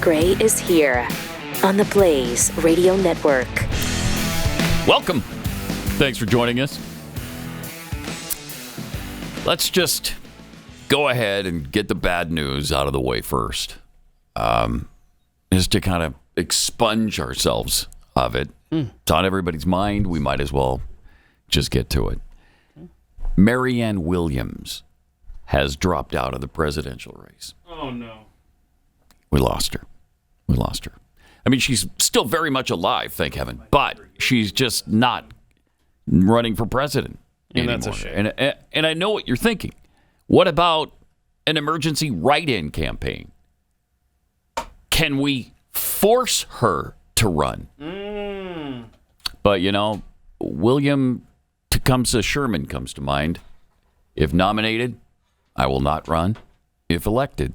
Matt Gray is here on the Blaze Radio Network. Welcome. Thanks for joining us. Let's just go ahead and get the bad news out of the way first. Just to kind of expunge ourselves of it. It's on everybody's mind. We might as well just get to it. Marianne Williamson has dropped out of the presidential race. Oh, no. We lost her. I mean, she's still very much alive, thank heaven, but she's just not running for president anymore. And that's a shame. And I know what you're thinking. What about an emergency write-in campaign? Can we force her to run? But, you know, William Tecumseh Sherman comes to mind. If nominated, I will not run. If elected,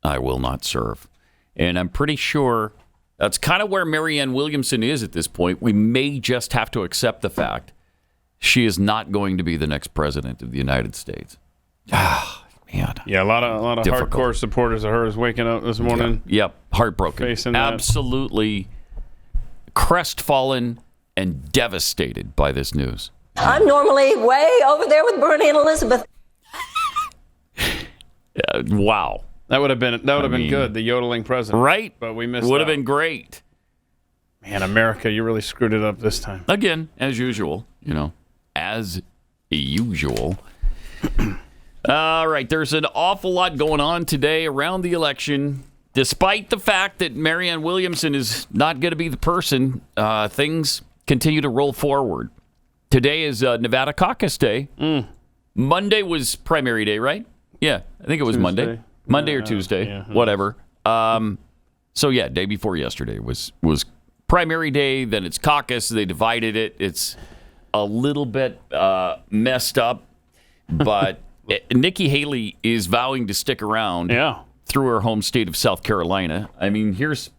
I will not serve. And I'm pretty sure that's kind of where Marianne Williamson is at this point. We may just have to accept the fact she is not going to be the next president of the United States. Ah, man. Yeah, a lot of Difficult. hardcore supporters of hers waking up this morning. Yep, heartbroken. Facing that. Absolutely crestfallen and devastated by this news. I'm normally way over there with Bernie and Elizabeth. Wow. That would have been good, the yodeling president. Right? But we missed Would have out. been great. Man, America, you really screwed it up this time. Again, as usual, as usual. All right, there's an awful lot going on today around the election. Despite the fact that Marianne Williamson is not going to be the person, things continue to roll forward. Today is Nevada Caucus Day. Monday was primary day, right? Yeah, I think it was Tuesday. Monday or Tuesday, whatever. So yeah, day before yesterday was primary day. Then it's caucus. They divided it. It's a little bit messed up, but Nikki Haley is vowing to stick around. Yeah. Through her home state of South Carolina. I mean, here's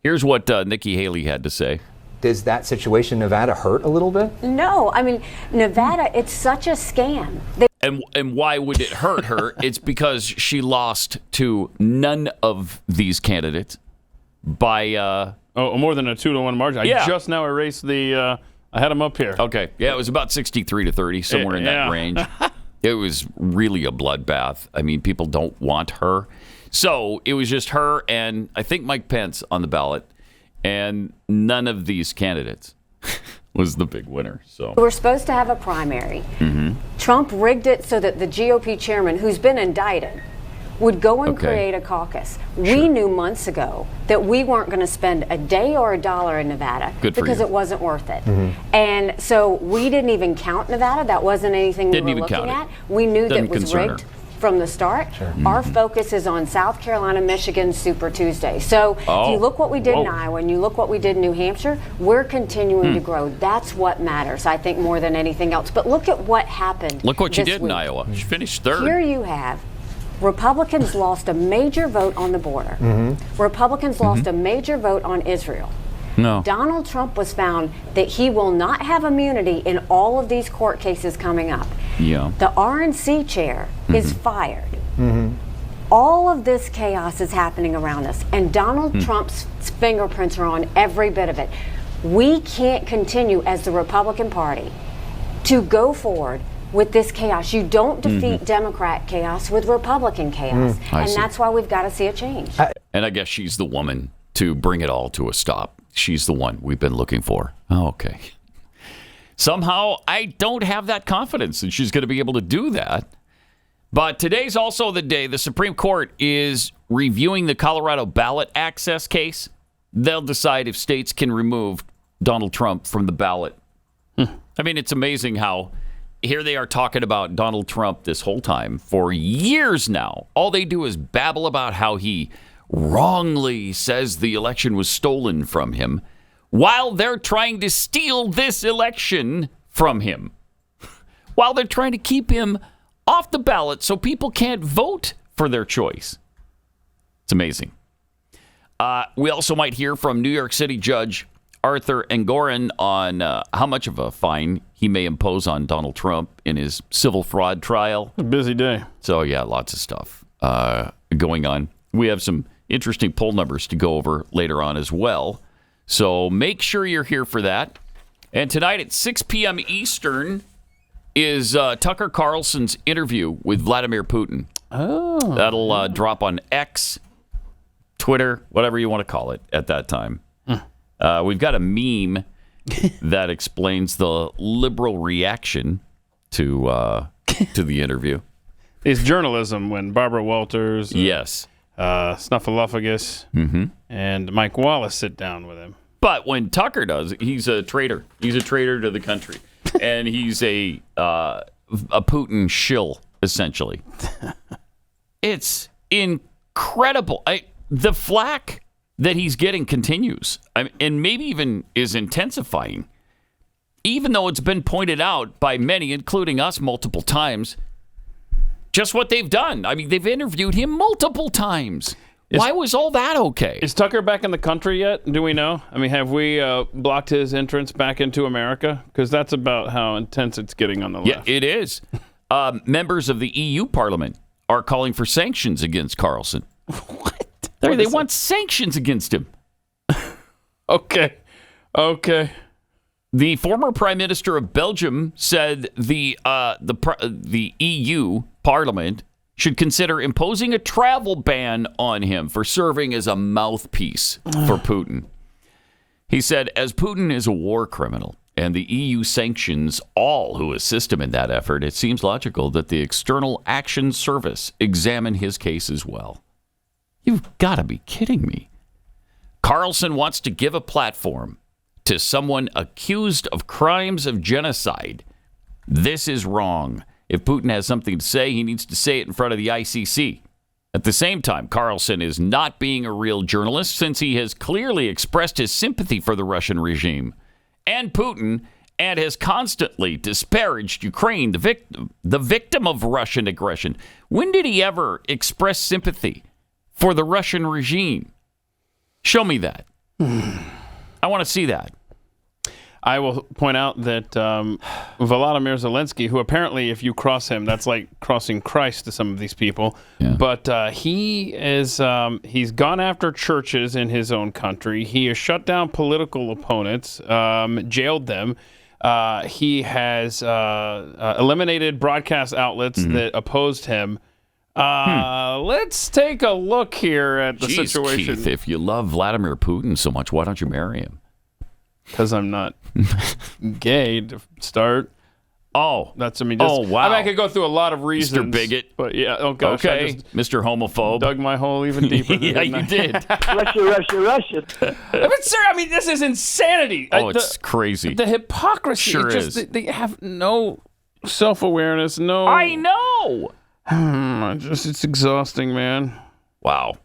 what Nikki Haley had to say. Does that situation in Nevada hurt a little bit? No, I mean, Nevada, it's such a scam. And why would it hurt her? It's because she lost to none of these candidates by... more than a 2-1 margin. I just now erased I had them up here. Okay. Yeah, it was about 63-30, somewhere in that range. It was really a bloodbath. I mean, people don't want her. So it was just her and I think Mike Pence on the ballot, and none of these candidates was the big winner. So We're supposed to have a primary. Trump rigged it so that the GOP chairman, who's been indicted, would go and create a caucus. We knew months ago that we weren't going to spend a day or a dollar in Nevada because it wasn't worth it. And so we didn't even count Nevada. That wasn't anything we were looking at. We knew that it was rigged from the start. Our focus is on South Carolina, Michigan, Super Tuesday. So if you look what we did in Iowa and you look what we did in New Hampshire, we're continuing to grow. That's what matters, I think, more than anything else. But look at what happened. Look what she this did week. in Iowa. She finished third. Here you have Republicans lost a major vote on the border. Republicans lost a major vote on Israel. No. Donald Trump was found that he will not have immunity in all of these court cases coming up. Yeah. The RNC chair is fired. All of this chaos is happening around us, and Donald Trump's fingerprints are on every bit of it. We can't continue as the Republican Party to go forward with this chaos. You don't defeat Democrat chaos with Republican chaos. And that's why we've got to see a change. And I guess she's the woman to bring it all to a stop. She's the one we've been looking for. Oh, okay. Somehow, I don't have that confidence that she's going to be able to do that. But today's also the day the Supreme Court is reviewing the Colorado ballot access case. They'll decide if states can remove Donald Trump from the ballot. I mean, it's amazing how here they are talking about Donald Trump this whole time for years now. All they do is babble about how he wrongly says the election was stolen from him while they're trying to steal this election from him, while they're trying to keep him off the ballot so people can't vote for their choice. It's amazing. We also might hear from New York City Judge Arthur Engoron on how much of a fine he may impose on Donald Trump in his civil fraud trial. A busy day. So, yeah, lots of stuff going on. We have some interesting poll numbers to go over later on as well. So make sure you're here for that. And tonight at 6 p.m. Eastern is Tucker Carlson's interview with Vladimir Putin. Oh. That'll drop on X, Twitter, whatever you want to call it at that time. We've got a meme that explains the liberal reaction to the interview. It's journalism when Barbara Walters, yes, Snuffleupagus, and Mike Wallace sit down with him. But when Tucker does, he's a traitor. He's a traitor to the country, and he's a Putin shill, essentially. It's incredible. The flack that he's getting continues, and maybe even is intensifying, even though it's been pointed out by many, including us, multiple times, just what they've done. I mean, they've interviewed him multiple times. Why was all that okay? Is Tucker back in the country yet? Do we know? I mean, have we blocked his entrance back into America? Because that's about how intense it's getting on the left. Yeah, it is. Members of the EU Parliament are calling for sanctions against Carlson. What? They want sanctions against him. Okay. The former Prime Minister of Belgium said the EU Parliament should consider imposing a travel ban on him for serving as a mouthpiece for Putin. He said, as Putin is a war criminal and the EU sanctions all who assist him in that effort, it seems logical that the External Action Service examine his case as well. You've got to be kidding me. Carlson wants to give a platform to someone accused of crimes of genocide. This is wrong. If Putin has something to say, he needs to say it in front of the ICC. At the same time, Carlson is not being a real journalist since he has clearly expressed his sympathy for the Russian regime and Putin and has constantly disparaged Ukraine, the victim of Russian aggression. When did he ever express sympathy for the Russian regime? Show me that. I want to see that. I will point out that Volodymyr Zelensky, who apparently, if you cross him, that's like crossing Christ to some of these people. Yeah. But he's gone after churches in his own country. He has shut down political opponents, jailed them. He has eliminated broadcast outlets that opposed him. Let's take a look here at the situation. Keith, if you love Vladimir Putin so much, why don't you marry him? Because I'm not gay to start. Oh, wow! I could go through a lot of reasons. Mr. Bigot. But yeah, oh gosh. Okay, Mr. Homophobe. Dug my hole even deeper. Yeah, you did. Russia. But sir, I mean, this is insanity. It's crazy. The hypocrisy. Sure is. They have no self-awareness. No. I know. It's exhausting, man. Wow.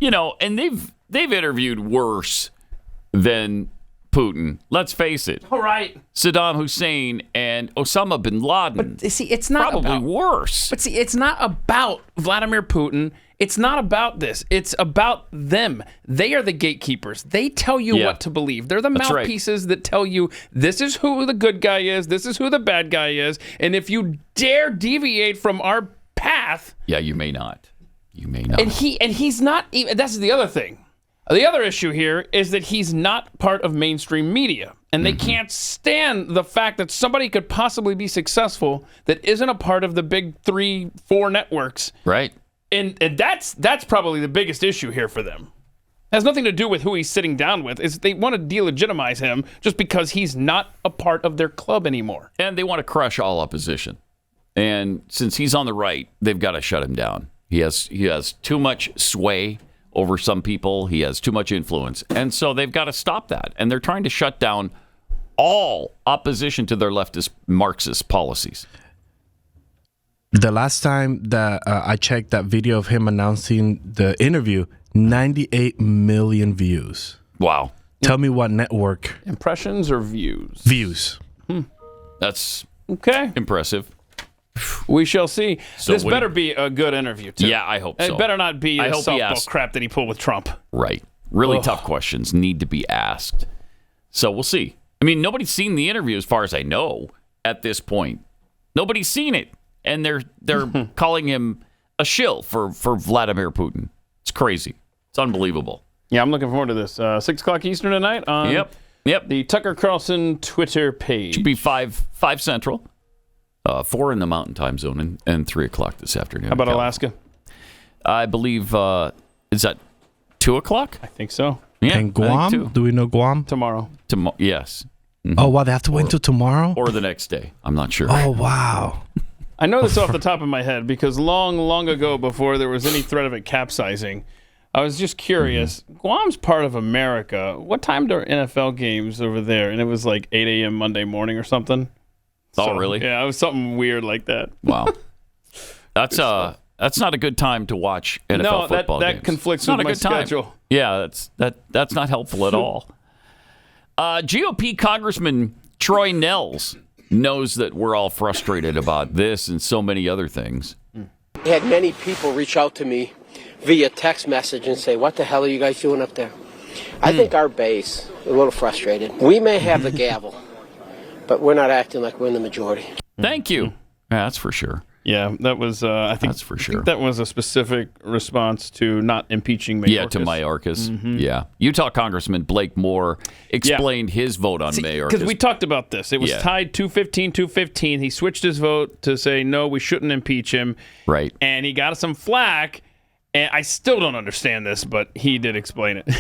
And they've interviewed worse than Putin. Let's face it. All right. Saddam Hussein and Osama bin Laden. But see, it's not probably worse. But see, it's not about Vladimir Putin. It's not about this. It's about them. They are the gatekeepers. They tell you what to believe. They're the mouthpieces that tell you this is who the good guy is, this is who the bad guy is, and if you dare deviate from our path, you may not. You may not. And he's not even. That's the other thing. The other issue here is that he's not part of mainstream media, and they can't stand the fact that somebody could possibly be successful that isn't a part of the big 3-4 networks. Right. And that's probably the biggest issue here for them. It has nothing to do with who he's sitting down with. It's they want to delegitimize him just because he's not a part of their club anymore. And they want to crush all opposition. And since he's on the right, they've got to shut him down. He has too much sway over some people. He has too much influence. And so they've got to stop that. And they're trying to shut down all opposition to their leftist Marxist policies. The last time that I checked that video of him announcing the interview, 98 million views. Wow. Tell me what network. Impressions or views? Views. That's okay. Impressive. We shall see. So this better be a good interview, too. Yeah, I hope so. It better not be the softball crap that he pulled with Trump. Right. Really tough questions need to be asked. So we'll see. I mean, nobody's seen the interview as far as I know at this point. Nobody's seen it. And they're calling him a shill for Vladimir Putin. It's crazy. It's unbelievable. Yeah, I'm looking forward to this. 6 o'clock Eastern tonight on Yep. the Tucker Carlson Twitter page. Should be 5 Central, 4 in the Mountain Time Zone, and 3 o'clock this afternoon. How about Alaska? I believe, is that 2 o'clock? I think so. Yeah, And Guam? Do we know Guam? Tomorrow. Yes. Oh, wow. They have to wait until tomorrow? Or the next day. I'm not sure. Oh, wow. I know this off the top of my head because long ago, before there was any threat of it capsizing, I was just curious. Guam's part of America. What time do NFL games over there? And it was like 8 a.m. Monday morning or something. Oh, really? Yeah, it was something weird like that. Wow. That's not a good time to watch NFL football games. That conflicts It's with my schedule. Yeah, that's not helpful at all. GOP Congressman Troy Nehls knows that we're all frustrated about this and so many other things. I had many people reach out to me via text message and say, what the hell are you guys doing up there? I think our base is a little frustrated. We may have the gavel, but we're not acting like we're in the majority. Thank you. Yeah, that's for sure. Yeah, that was, I think, that's for sure. I think that was a specific response to not impeaching Mayorkas. Yeah, to Mayorkas. Yeah. Utah Congressman Blake Moore explained his vote on Mayorkas. Because we talked about this. It was tied 215-215. He switched his vote to say, no, we shouldn't impeach him. Right. And he got some flack. And I still don't understand this, but he did explain it.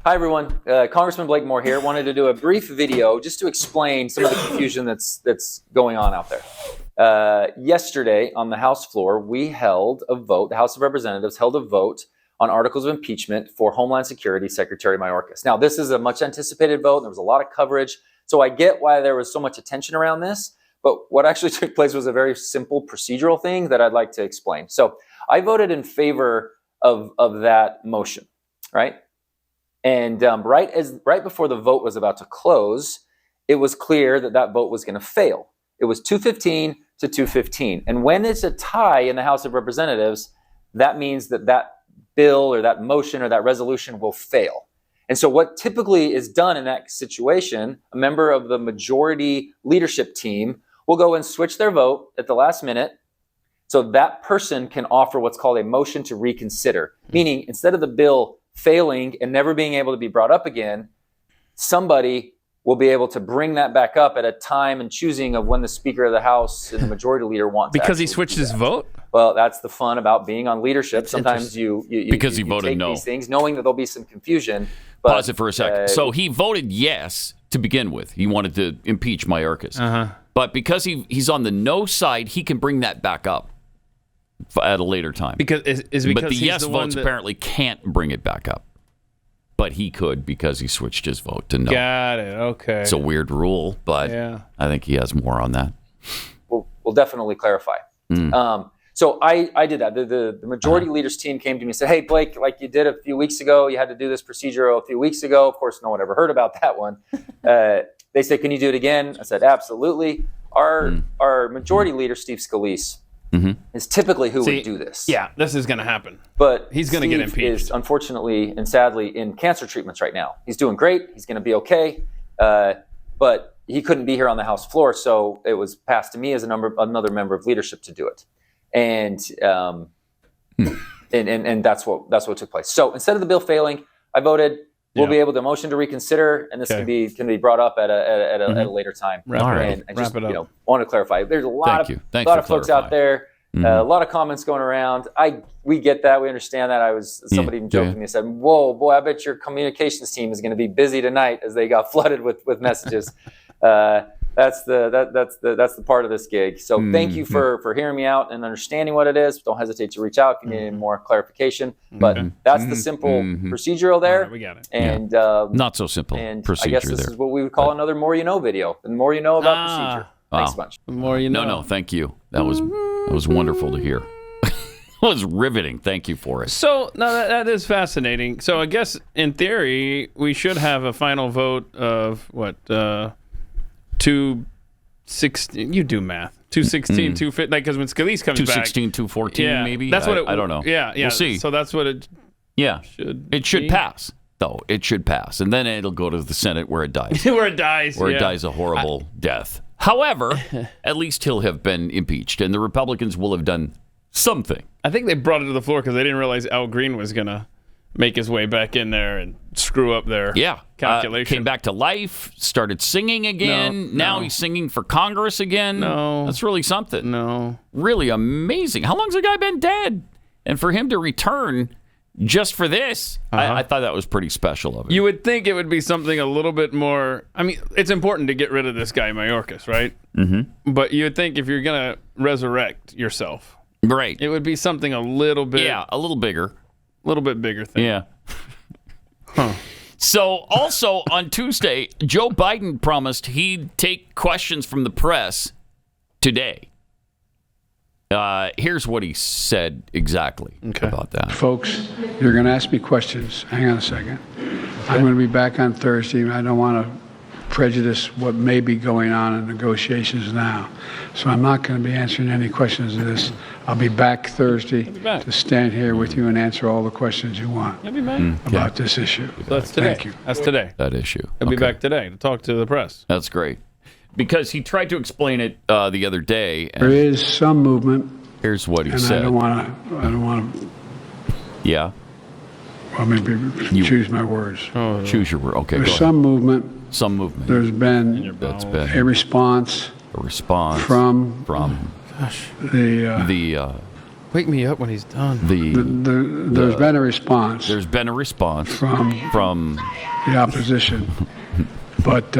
Hi, everyone. Congressman Blake Moore here. Wanted to do a brief video just to explain some of the confusion that's going on out there. Yesterday on the House floor, we held a vote. The House of Representatives held a vote on articles of impeachment for Homeland Security Secretary Mayorkas. Now, this is a much anticipated vote. There was a lot of coverage. So I get why there was so much attention around this. But what actually took place was a very simple procedural thing that I'd like to explain. So I voted in favor of that motion, right? And right before the vote was about to close, it was clear that vote was going to fail. It was 215 to 215. And when it's a tie in the House of Representatives, that means that bill or that motion or that resolution will fail. And so what typically is done in that situation, a member of the majority leadership team will go and switch their vote at the last minute so that person can offer what's called a motion to reconsider, meaning instead of the bill failing and never being able to be brought up again, somebody will be able to bring that back up at a time and choosing of when the Speaker of the House and the Majority Leader want to. Because he switched his vote? Well, that's the fun about being on leadership. Sometimes you because he voted take no. These things, knowing that there'll be some confusion. But, pause it for a second. So he voted yes to begin with. He wanted to impeach Mayorkas. But because he's on the no side, he can bring that back up at a later time. Because but the yes votes apparently can't bring it back up. But he could because he switched his vote to no. Got it. Okay. It's a weird rule, but I think he has more on that. We'll definitely clarify. So I did that. The majority leaders team came to me and said, hey, Blake, like you did a few weeks ago, you had to do this procedure a few weeks ago. Of course, no one ever heard about that one. They said, can you do it again? I said, absolutely. Our majority leader, Steve Scalise, is typically who would do this. Yeah, this is going to happen. But he's going to get impeached. Is unfortunately and sadly in cancer treatments right now. He's doing great. He's going to be okay. But he couldn't be here on the House floor, so it was passed to me as another member of leadership to do it. And that's what took place. So instead of the bill failing, I voted. We'll be able to motion to reconsider, and this can be brought up at a later time. Wrap it up. Want to clarify. There's a lot of folks out there. A lot of comments going around. We get that. We understand that. Somebody even jokingly said, "Whoa, boy, I bet your communications team is going to be busy tonight as they got flooded with messages." That's the part of this gig. So thank you for hearing me out and understanding what it is. Don't hesitate to reach out if you need any more clarification. But that's the simple procedural there. Right, we got it. And not so simple procedure I guess this there. is what we would call another more you know video. The more you know about procedure. Thanks a bunch. The more you know. No, thank you. That was wonderful to hear. It was riveting. Thank you for it. So, no, that is fascinating. So, I guess, in theory, we should have a final vote of, what, 216. You do math. 216, 215. Like, because when Scalise comes 216, 214, maybe? That's what I don't know. Yeah. We'll see. So, that's what it should pass, though. It should pass. And then it'll go to the Senate where it dies. Where it dies, it dies a horrible death. However, at least he'll have been impeached, and the Republicans will have done something. I think they brought it to the floor because they didn't realize Al Green was going to make his way back in there and screw up their calculation. Came back to life, started singing again. Now he's singing for Congress again. No. That's really something. No. Really amazing. How long's the guy been dead? And for him to return just for this, I thought that was pretty special of him. You would think it would be something a little bit more... I mean, it's important to get rid of this guy, Mayorkas, right? Mm-hmm. But you would think if you're going to resurrect yourself... Right. It would be something a little bit... Yeah, a little bigger. A little bit bigger thing. Yeah. So also on Tuesday, Joe Biden promised he'd take questions from the press today. Here's what he said exactly about that. Folks, you're going to ask me questions. Hang on a second. I'm going to be back on Thursday. I don't want to prejudice what may be going on in negotiations now. So I'm not going to be answering any questions of this. I'll be back Thursday to stand here with you and answer all the questions you want about this issue. So that's today. Thank you. That's today. That issue. He'll be back today to talk to the press. That's great. Because he tried to explain it the other day. There is some movement. Here's what he and said. I don't want to. Yeah. Well, maybe choose my words. Choose your word. Okay. There's go some movement. Some movement. There's been a response. A response from the. Wake me up when he's done. There's been a response. There's been a response from the opposition, but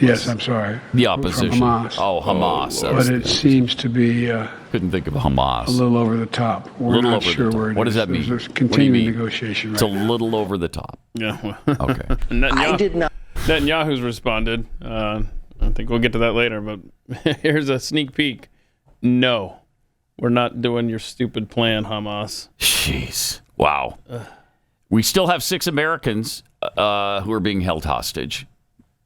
yes, I'm sorry. The opposition. From Hamas. Oh, Hamas. But it seems to be. Couldn't think of Hamas. A little over the top. We're not sure where it is. What does that mean? There's continuing negotiation right now. It's a little over the top. Yeah. Okay. I did not. Netanyahu's responded. I think we'll get to that later, but here's a sneak peek. No, we're not doing your stupid plan, Hamas. Jeez. Wow. We still have 6 Americans who are being held hostage.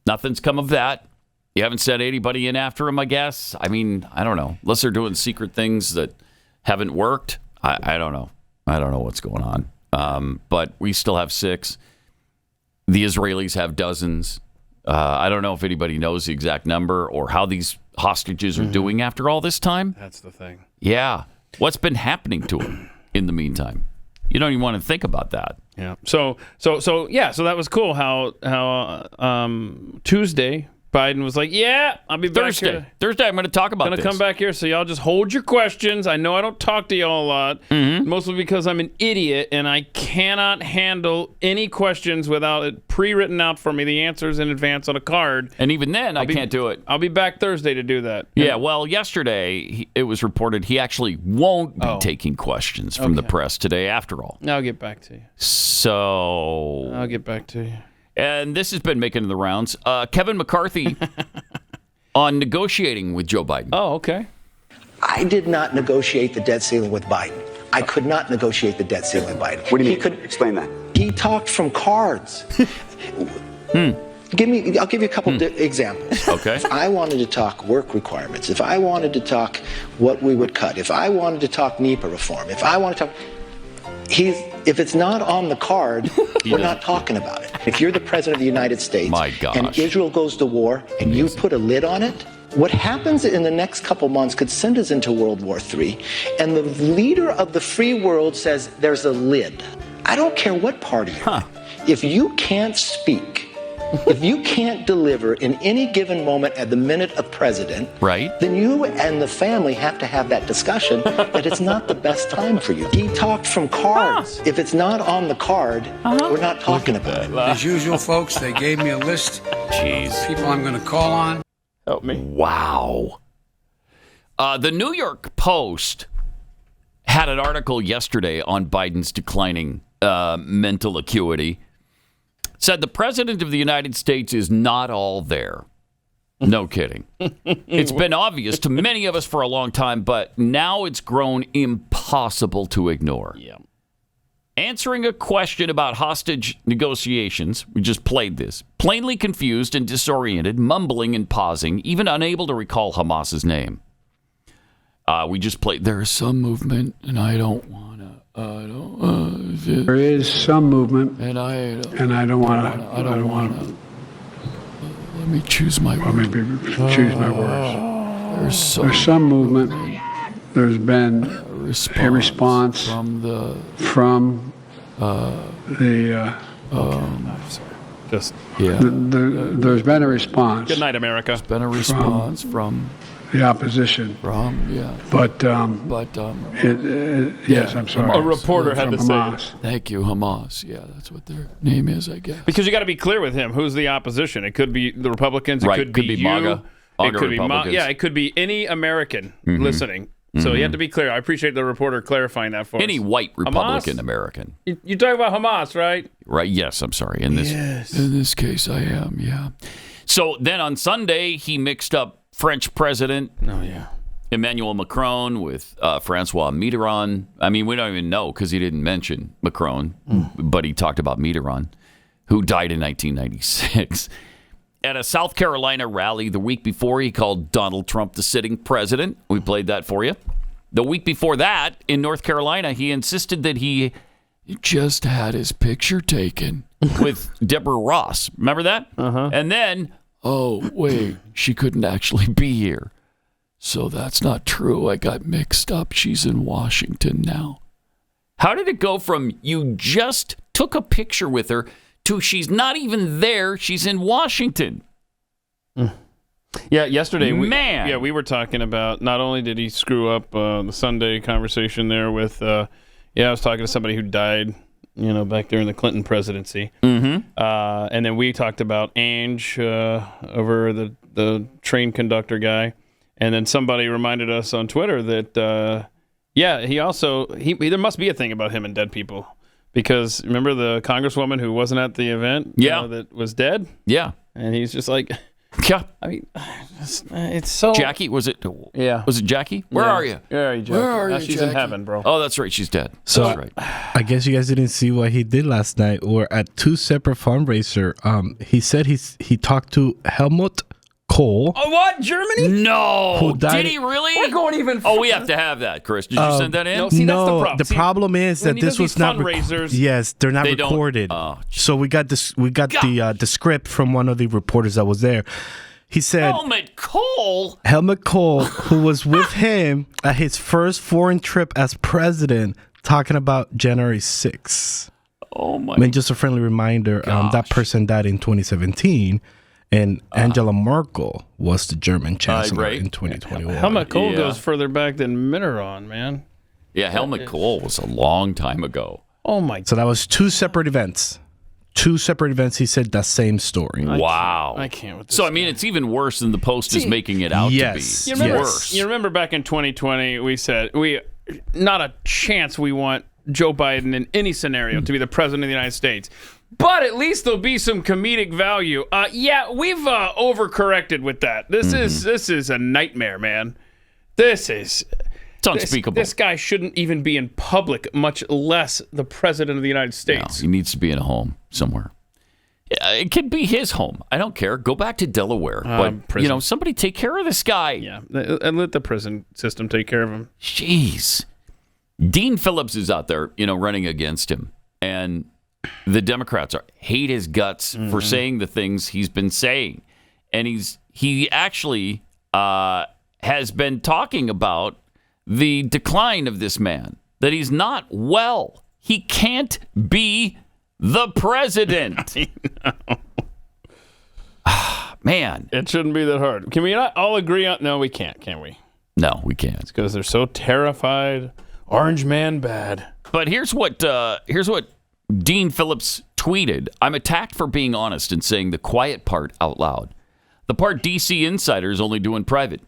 Nothing's come of that. You haven't sent anybody in after them, I guess. I mean, I don't know. Unless they're doing secret things that haven't worked. I don't know. I don't know what's going on. But we still have 6. The Israelis have dozens. I don't know if anybody knows the exact number or how these hostages are doing after all this time. That's the thing. Yeah. What's been happening to them in the meantime? You don't even want to think about that. Yeah. So that was cool. How Tuesday Biden was like, "Yeah, I'll be back here. Thursday, I'm going to talk about this. I'm going to come back here, so y'all just hold your questions. I know I don't talk to y'all a lot, mostly because I'm an idiot and I cannot handle any questions without it pre-written out for me, the answers in advance on a card. And even then, I can't do it. I'll be back Thursday to do that. Yeah, well, yesterday, it was reported he actually won't be taking questions from the press today after all. I'll get back to you. So... I'll get back to you. And this has been making the rounds. Kevin McCarthy on negotiating with Joe Biden. Oh, okay. I did not negotiate the debt ceiling with Biden. I could not negotiate the debt ceiling with Biden. What do you mean? Explain that. He talked from cards. I'll give you a couple examples. Okay. If I wanted to talk work requirements, if I wanted to talk what we would cut, if I wanted to talk NEPA reform, if I want to talk... If it's not on the card, we're not talking about it. If you're the president of the United States and Israel goes to war and you put a lid on it, what happens in the next couple months could send us into World War III. And the leader of the free world says there's a lid. I don't care what party you're in. If you can't speak, if you can't deliver in any given moment at the minute of president, then you and the family have to have that discussion that it's not the best time for you. He talked from cards. If it's not on the card, we're not talking about it. As usual, folks, they gave me a list of people I'm going to call on. Help me. Wow. The New York Post had an article yesterday on Biden's declining mental acuity. Said the president of the United States is not all there. No kidding. It's been obvious to many of us for a long time, but now it's grown impossible to ignore. Yeah. Answering a question about hostage negotiations, we just played this, plainly confused and disoriented, mumbling and pausing, even unable to recall Hamas's name. We just played, there is some movement, and I don't want to. There is some movement, and I don't want to. Let me choose my words. Choose my words. There's some movement, there's been a response from the there's been a response. Good night, America. There's been a response from the opposition. Yes, I'm sorry. A reporter had to say it. Thank you, Hamas. Yeah, that's what their name is, I guess. Because you got to be clear with him. Who's the opposition? It could be the Republicans. It Right, could could be be you. MAGA. It could be Republicans. it could be any American listening. So you have to be clear. I appreciate the reporter clarifying that for us. Any white Republican Hamas? American. You talk about Hamas, right? Right, yes, I'm sorry. In this case, I am, yeah. So then on Sunday, he mixed up French President Emmanuel Macron with Francois Mitterrand. I mean, we don't even know because he didn't mention Macron, but he talked about Mitterrand, who died in 1996. At a South Carolina rally the week before, he called Donald Trump the sitting president. We played that for you. The week before that, in North Carolina, he insisted that he just had his picture taken with Deborah Ross. Remember that? And then, oh, wait, she couldn't actually be here. So that's not true. I got mixed up. She's in Washington now. How did it go from you just took a picture with her to she's not even there, she's in Washington? Yeah, yesterday Man. we were talking about not only did he screw up the Sunday conversation there with I was talking to somebody who died, back there in the Clinton presidency. And then we talked about Ange over the train conductor guy. And then somebody reminded us on Twitter that he also there must be a thing about him and dead people. Because remember the congresswoman who wasn't at the event? That was dead? Yeah. And he's just like, yeah. I mean, it's so... Jackie, was it? Yeah. Was it Jackie? Where are you? Where are you, Jackie? Where are you, She's Jackie? in heaven, bro. Oh, that's right. She's dead. So that's right. I guess you guys didn't see what he did last night, or at two separate fundraiser. He said he talked to Helmut Kohl. Oh, what? Germany? No. Who died- Did he really? We're going even... Oh, we have to have that, Chris. Did you send that in? No, see, that's the problem. The problem is that this was not fundraisers. Yes, they're not They don't- recorded. Oh, so we got this. We got the script from one of the reporters that was there. He said Helmut Kohl, who was with him at his first foreign trip as president, talking about January 6th. Oh my! I mean, just a friendly reminder. That person died in 2017. And Angela Merkel was the German chancellor in 2021. Helmut Kohl goes further back than Mitterrand, man. Yeah, Helmut Kohl was a long time ago. Oh, my. So that was two separate events. He said the same story. Wow. I can't with this So, I mean, it's even worse than the Post is making it out to be. Worse. You remember back in 2020, we said, not a chance we want Joe Biden in any scenario to be the president of the United States. But at least there'll be some comedic value. We've overcorrected with that. This is a nightmare, man. It's unspeakable. This guy shouldn't even be in public, much less the president of the United States. No, he needs to be in a home somewhere. It could be his home. I don't care. Go back to Delaware. But somebody take care of this guy. Yeah, and let the prison system take care of him. Jeez. Dean Phillips is out there, running against him, and the Democrats hate his guts for saying the things he's been saying. And he actually has been talking about the decline of this man, that he's not well. He can't be the president. Man. It shouldn't be that hard. Can we not all agree on... No, we can't, can we? No, we can't. It's because they're so terrified. Orange man bad. But here's what Dean Phillips tweeted. I'm attacked for being honest and saying the quiet part out loud. The part DC insiders only do in private.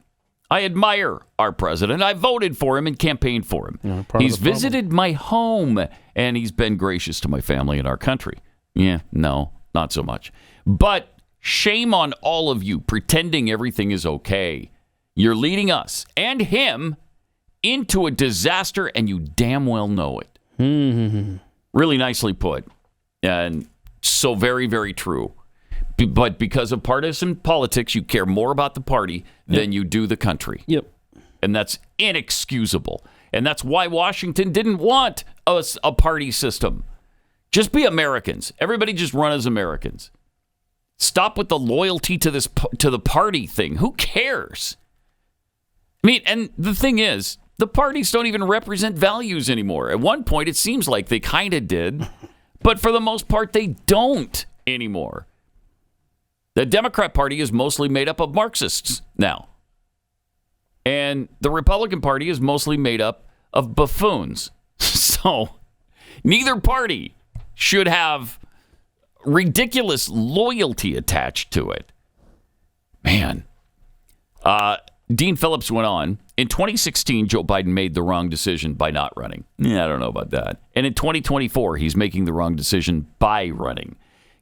I admire our president. I voted for him and campaigned for him. He's visited my home, and he's been gracious to my family and our country. Yeah, no, not so much. But shame on all of you pretending everything is okay. You're leading us and him into a disaster, and you damn well know it. Really nicely put, and so very, very true. But because of partisan politics, you care more about the party than you do the country. Yep. And that's inexcusable. And that's why Washington didn't want a party system. Just be Americans. Everybody just run as Americans. Stop with the loyalty to the party thing. Who cares? I mean, and the thing is, The parties don't even represent values anymore. At one point, it seems like they kind of did, but for the most part, they don't anymore. The Democrat Party is mostly made up of Marxists now. And the Republican Party is mostly made up of buffoons. So neither party should have ridiculous loyalty attached to it. Man. Dean Phillips went on. In 2016, Joe Biden made the wrong decision by not running. I don't know about that. And in 2024, he's making the wrong decision by running.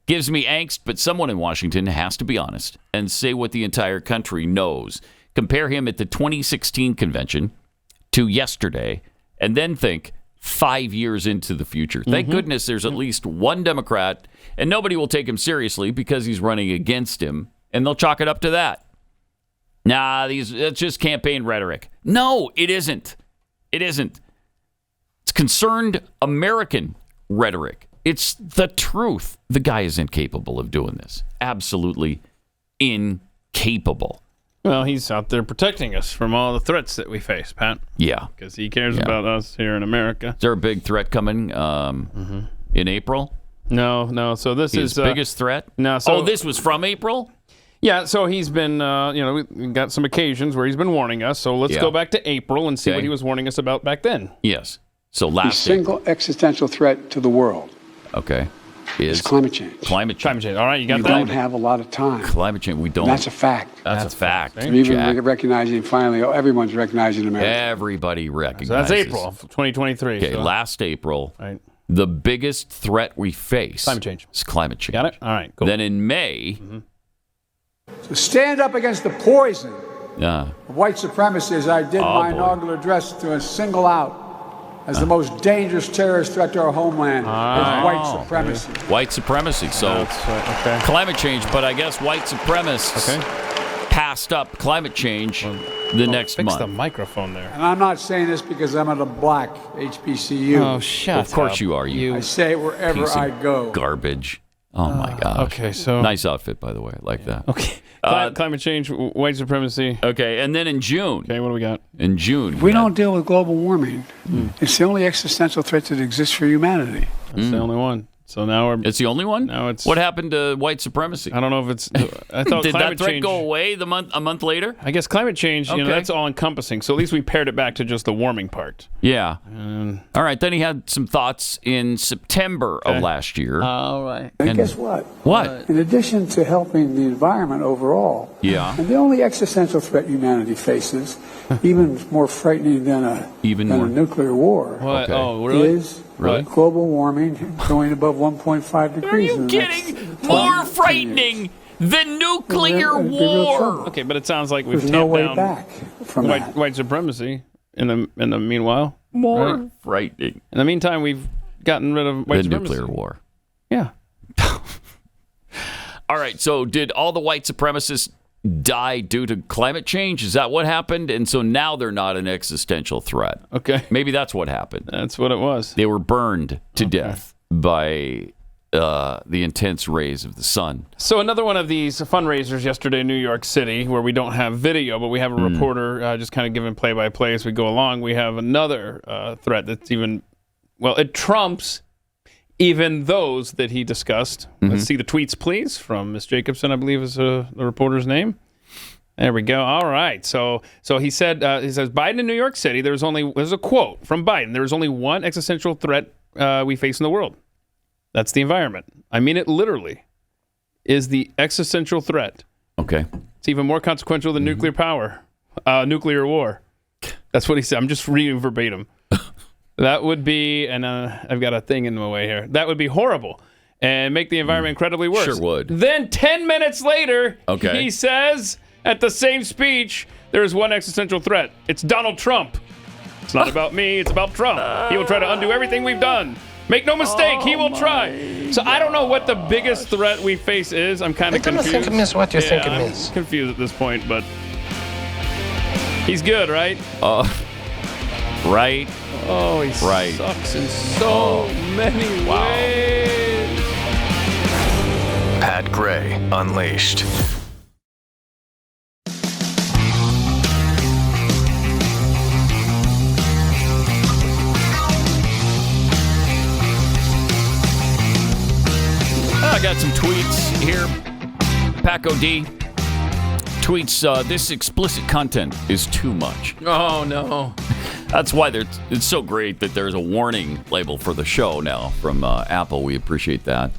Gives me angst, but someone in Washington has to be honest and say what the entire country knows. Compare him at the 2016 convention to yesterday, and then think 5 years into the future. Thank goodness there's at least one Democrat, and nobody will take him seriously because he's running against him, and they'll chalk it up to that. Nah, that's just campaign rhetoric. No, it isn't. It isn't. It's concerned American rhetoric. It's the truth. The guy is incapable of doing this. Absolutely incapable. Well, he's out there protecting us from all the threats that we face, Pat. Yeah. Because he cares about us here in America. Is there a big threat coming in April? No. So this is his biggest threat? No. So this was from April? Yeah, so he's been, we got some occasions where he's been warning us. So let's go back to April and see what he was warning us about back then. Yes. So The single existential threat to the world is climate change. Climate change. All right, you got we that? don't have a lot of time. Climate change, we don't. And that's a fact. That's a fact. We're even recognizing, finally, everyone's recognizing America. Everybody recognizes. So that's April of 2023. Okay, last April, the biggest threat we face is climate change. Got it? All right, cool. Then in May... So stand up against the poison of white supremacy, as I did my inaugural address, to single out as the most dangerous terrorist threat to our homeland is white supremacy. White supremacy. So climate change, but I guess white supremacists passed up climate change the next month. Fix the microphone there. And I'm not saying this because I'm at a black HBCU. Oh, shut up. Of course you are. I say it wherever I go. Garbage. Oh, my gosh. Okay, so... Nice outfit, by the way. I like that. Okay. Climate change, white supremacy. Okay, and then in June. Okay, what do we got? In June. If we don't deal with global warming, it's the only existential threat that exists for humanity. That's the only one. So now we're... It's the only one? Now it's... What happened to white supremacy? I don't know if it's... I thought Did climate that threat change... go away a month later? I guess climate change, that's all-encompassing. So at least we pared it back to just the warming part. Yeah. All right, then he had some thoughts in September of last year. All right. And guess what? What? In addition to helping the environment overall, and the only existential threat humanity faces, even more frightening than a nuclear war, What? Oh, really? is global warming going above 1.5 degrees. Are you kidding? More frightening than nuclear war. Okay, but it sounds like we've There's no way down back from that. white supremacy in the meanwhile. More frightening. In the meantime, we've gotten rid of white supremacy. Nuclear war. Yeah. All right, so did all the white supremacists die due to climate change? Is that what happened? And so now they're not an existential threat. Okay. Maybe that's what happened. That's what it was. They were burned to death by the intense rays of the sun. So another one of these fundraisers yesterday in New York City, where we don't have video, but we have a reporter just kind of giving play-by-play as we go along. We have another threat that's it trumps even those that he discussed. Let's see the tweets, please, from Ms. Jacobson, I believe is the reporter's name. There we go. All right. So he said, Biden in New York City, there's a quote from Biden, there's only one existential threat we face in the world. That's the environment. I mean it literally. Is the existential threat. Okay. It's even more consequential than nuclear war. That's what he said. I'm just reading verbatim. That would be, and I've got a thing in my way here. That would be horrible and make the environment incredibly worse. Sure would. Then 10 minutes later, he says at the same speech, there is one existential threat. It's Donald Trump. It's not about me. It's about Trump. He will try to undo everything we've done. Make no mistake, he will try. So I don't know what the biggest threat we face is. I'm kind of confused. I don't think it means what you think it means. I'm confused at this point, but he's good, right? Right. Oh, he sucks in so many ways. Pat Gray Unleashed. got some tweets here. Paco D tweets, this explicit content is too much. Oh, no. That's why it's so great that there's a warning label for the show now from Apple. We appreciate that.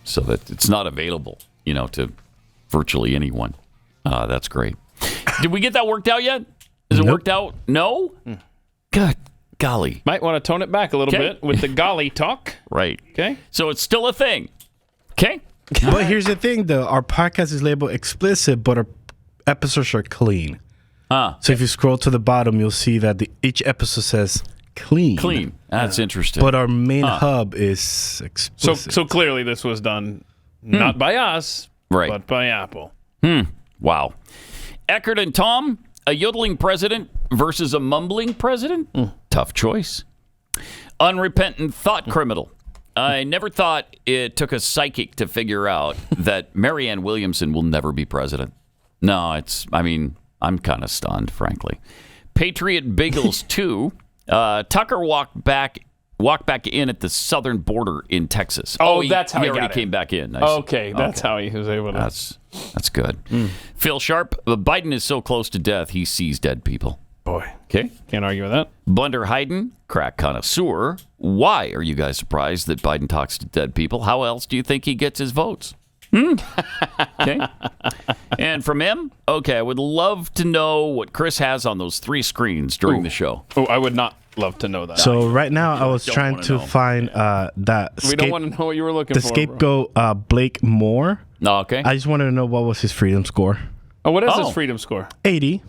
So that it's not available, to virtually anyone. That's great. Did we get that worked out yet? Is it worked out? No? God, golly. Might want to tone it back a little bit with the golly talk. Right. Okay. So it's still a thing. Okay? But here's the thing, though. Our podcast is labeled explicit, but our episodes are clean. So if you scroll to the bottom, you'll see that each episode says clean. Clean. That's interesting. But our main hub is explicit. So clearly this was done not by us, but by Apple. Wow. Eckert and Tom, a yodeling president versus a mumbling president? Tough choice. Unrepentant thought criminal. I never thought it took a psychic to figure out that Marianne Williamson will never be president. No, I'm kind of stunned, frankly. Patriot Bagels 2. Tucker walked back in at the southern border in Texas. That's how he already got came back in. That's how he was able to. That's good. Phil Sharp. Biden is so close to death, he sees dead people. Boy. Okay. Can't argue with that. Bunder Hayden, crack connoisseur. Why are you guys surprised that Biden talks to dead people? How else do you think he gets his votes? Okay. And from him, I would love to know what Chris has on those 3 screens during the show. Oh, I would not love to know that. So right now, I was trying to find that. We don't want to know what you were looking for. The scapegoat, Blake Moore. Okay. I just wanted to know what was his freedom score. What is his freedom score? 80.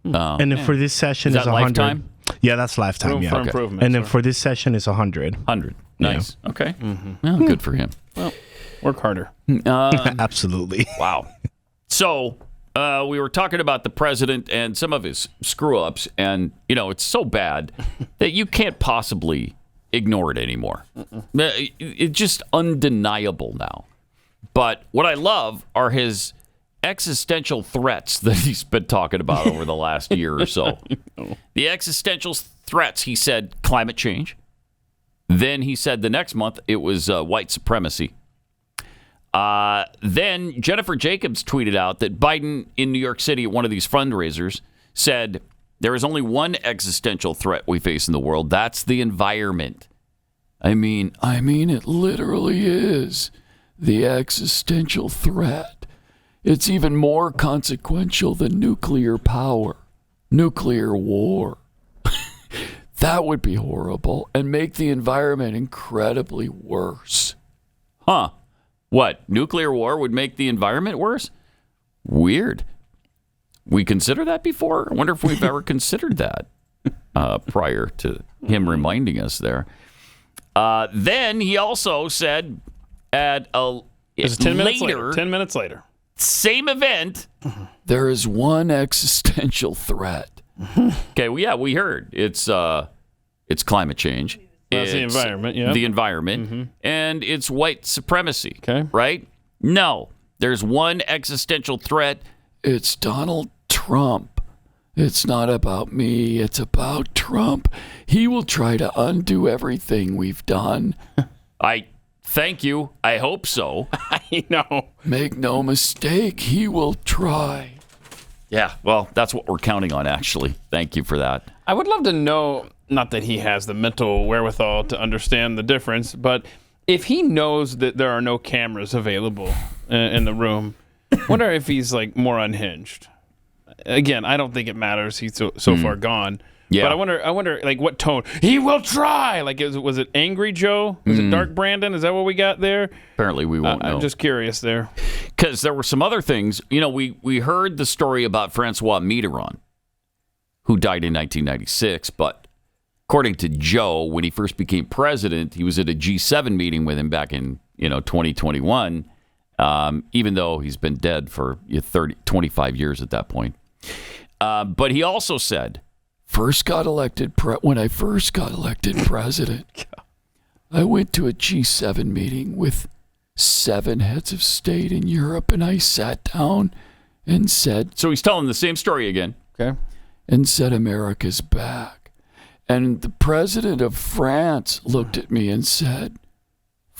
And then for this session is 100. Lifetime? Yeah, that's lifetime. Room for improvement. And then for this session is 100. 100. Nice. Yeah. Okay. Well, good for him. Well, work harder. Absolutely. Wow. So we were talking about the president and some of his screw-ups, and, it's so bad that you can't possibly ignore it anymore. It's just undeniable now. But what I love are his existential threats that he's been talking about over the last year or so. The existential threats, he said, climate change. Then he said the next month it was white supremacy. Then Jennifer Jacobs tweeted out that Biden in New York City at one of these fundraisers said, there is only one existential threat we face in the world. That's the environment. I mean, it literally is the existential threat. It's even more consequential than nuclear power, nuclear war. That would be horrible and make the environment incredibly worse. Huh. What? Nuclear war would make the environment worse? Weird. We considered that before? I wonder if we've ever considered that prior to him reminding us there. Then he also said at It's 10 minutes later. 10 minutes later. Same event, there is one existential threat. Okay, well, yeah, we heard it's climate change. That's the environment, yeah. The environment, and it's white supremacy. Okay, right? No, there's one existential threat. It's Donald Trump. It's not about me. It's about Trump. He will try to undo everything we've done. Thank you. I hope so. I know. Make no mistake, he will try. Yeah, well, that's what we're counting on, actually. Thank you for that. I would love to know, not that he has the mental wherewithal to understand the difference, but if he knows that there are no cameras available in the room, I wonder if he's more unhinged. Again, I don't think it matters. He's so far gone. Yeah. But I wonder, what tone he will try. Was it Angry Joe? Was it Dark Brandon? Is that what we got there? Apparently, we won't know. I'm just curious there, because there were some other things. We heard the story about Francois Mitterrand, who died in 1996. But according to Joe, when he first became president, he was at a G7 meeting with him back in 2021. Even though he's been dead for 25 years at that point. But he also said, when I first got elected president, I went to a G7 meeting with 7 heads of state in Europe, and I sat down and said, so he's telling the same story again. Okay. And said, America's back. And the president of France looked at me and said,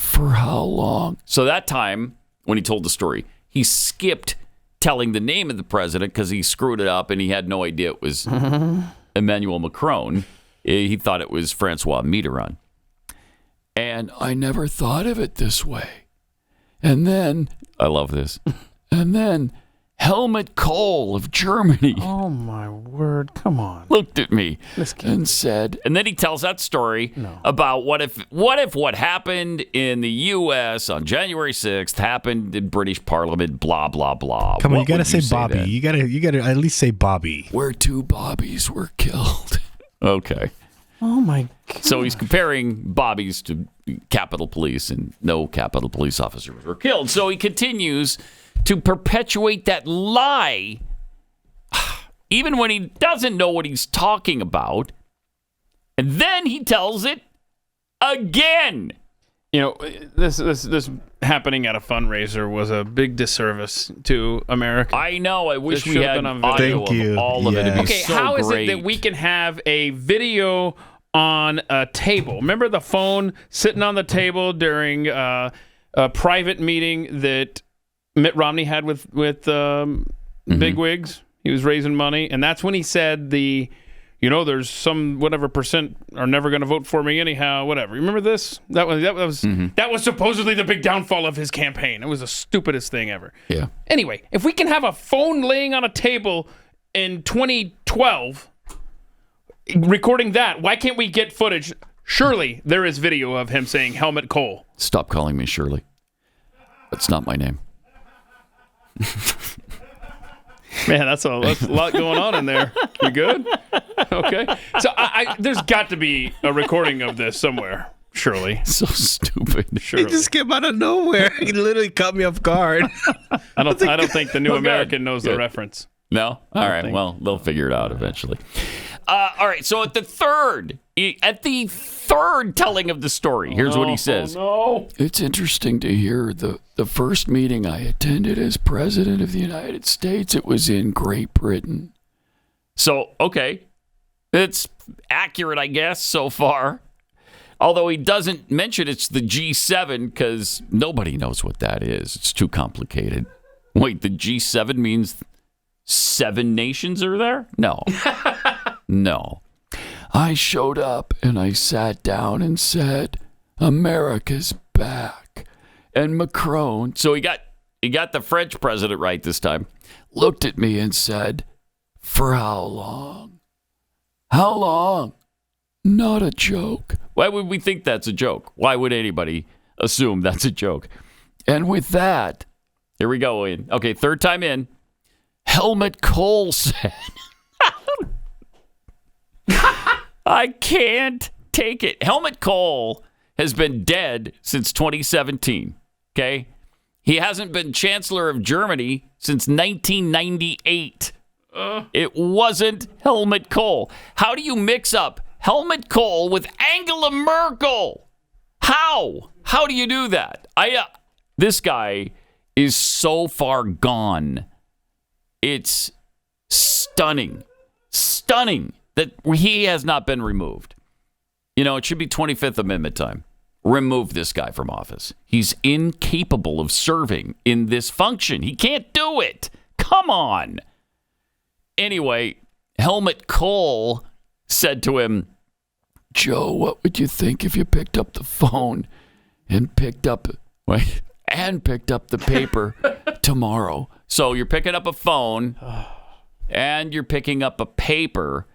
For how long? So that time, when he told the story, he skipped telling the name of the president because he screwed it up and he had no idea it was Emmanuel Macron. He thought it was Francois Mitterrand. And I never thought of it this way. And then, I love this, and then Helmut Kohl of Germany. Oh, my word. Come on. Looked at me and said, and then he tells that story about what if what happened in the U.S. on January 6th happened in British Parliament, blah, blah, blah. Come on, you got to say Bobby. You got to at least say Bobby. Where 2 Bobbies were killed. Okay. Oh, my God. So he's comparing Bobbies to Capitol Police, and no Capitol Police officers were killed. So he continues to perpetuate that lie, even when he doesn't know what he's talking about. And then he tells it again. You know, this happening at a fundraiser was a big disservice to America. I know. I wish we had audio of all of it. It'd be okay, so how great. is it that we can have a video on a table? Remember the phone sitting on the table during a private meeting that Mitt Romney had with bigwigs? He was raising money, and that's when he said there's some whatever percent are never going to vote for me anyhow. Whatever. Remember this? That was supposedly the big downfall of his campaign. It was the stupidest thing ever. Yeah. Anyway, if we can have a phone laying on a table in 2012. Recording that, why can't we get footage? Surely there is video of him saying Helmut Kohl. Stop calling me Shirley. That's not my name. Man, that's a lot going on in there. You good? Okay. So there's got to be a recording of this somewhere. Surely. So stupid. Surely. He just came out of nowhere. He literally caught me off guard. I don't think the new American knows the reference. No? All right. Well, they'll figure it out eventually. All right. So at the third telling of the story, here's what he says. Oh, no. It's interesting to hear the first meeting I attended as president of the United States. It was in Great Britain. So, okay. It's accurate, I guess, so far. Although he doesn't mention it's the G7 because nobody knows what that is. It's too complicated. Wait, the G7 means 7 nations are there? No. No. I showed up and I sat down and said, America's back. And Macron, so he got the French president right this time, looked at me and said, for how long? How long? Not a joke. Why would we think that's a joke? Why would anybody assume that's a joke? And with that, here we go in. Okay, third time in. Helmut Kohl said, I can't take it. Helmut Kohl has been dead since 2017, okay? He hasn't been Chancellor of Germany since 1998. It wasn't Helmut Kohl. How do you mix up Helmut Kohl with Angela Merkel? How? How do you do that? This guy is so far gone. It's stunning that he has not been removed. You know, it should be 25th Amendment time. Remove this guy from office. He's incapable of serving in this function. He can't do it. Come on. Anyway, Helmut Kohl said to him, Joe, what would you think if you picked up the phone and picked up the paper tomorrow? So you're picking up a phone and you're picking up a paper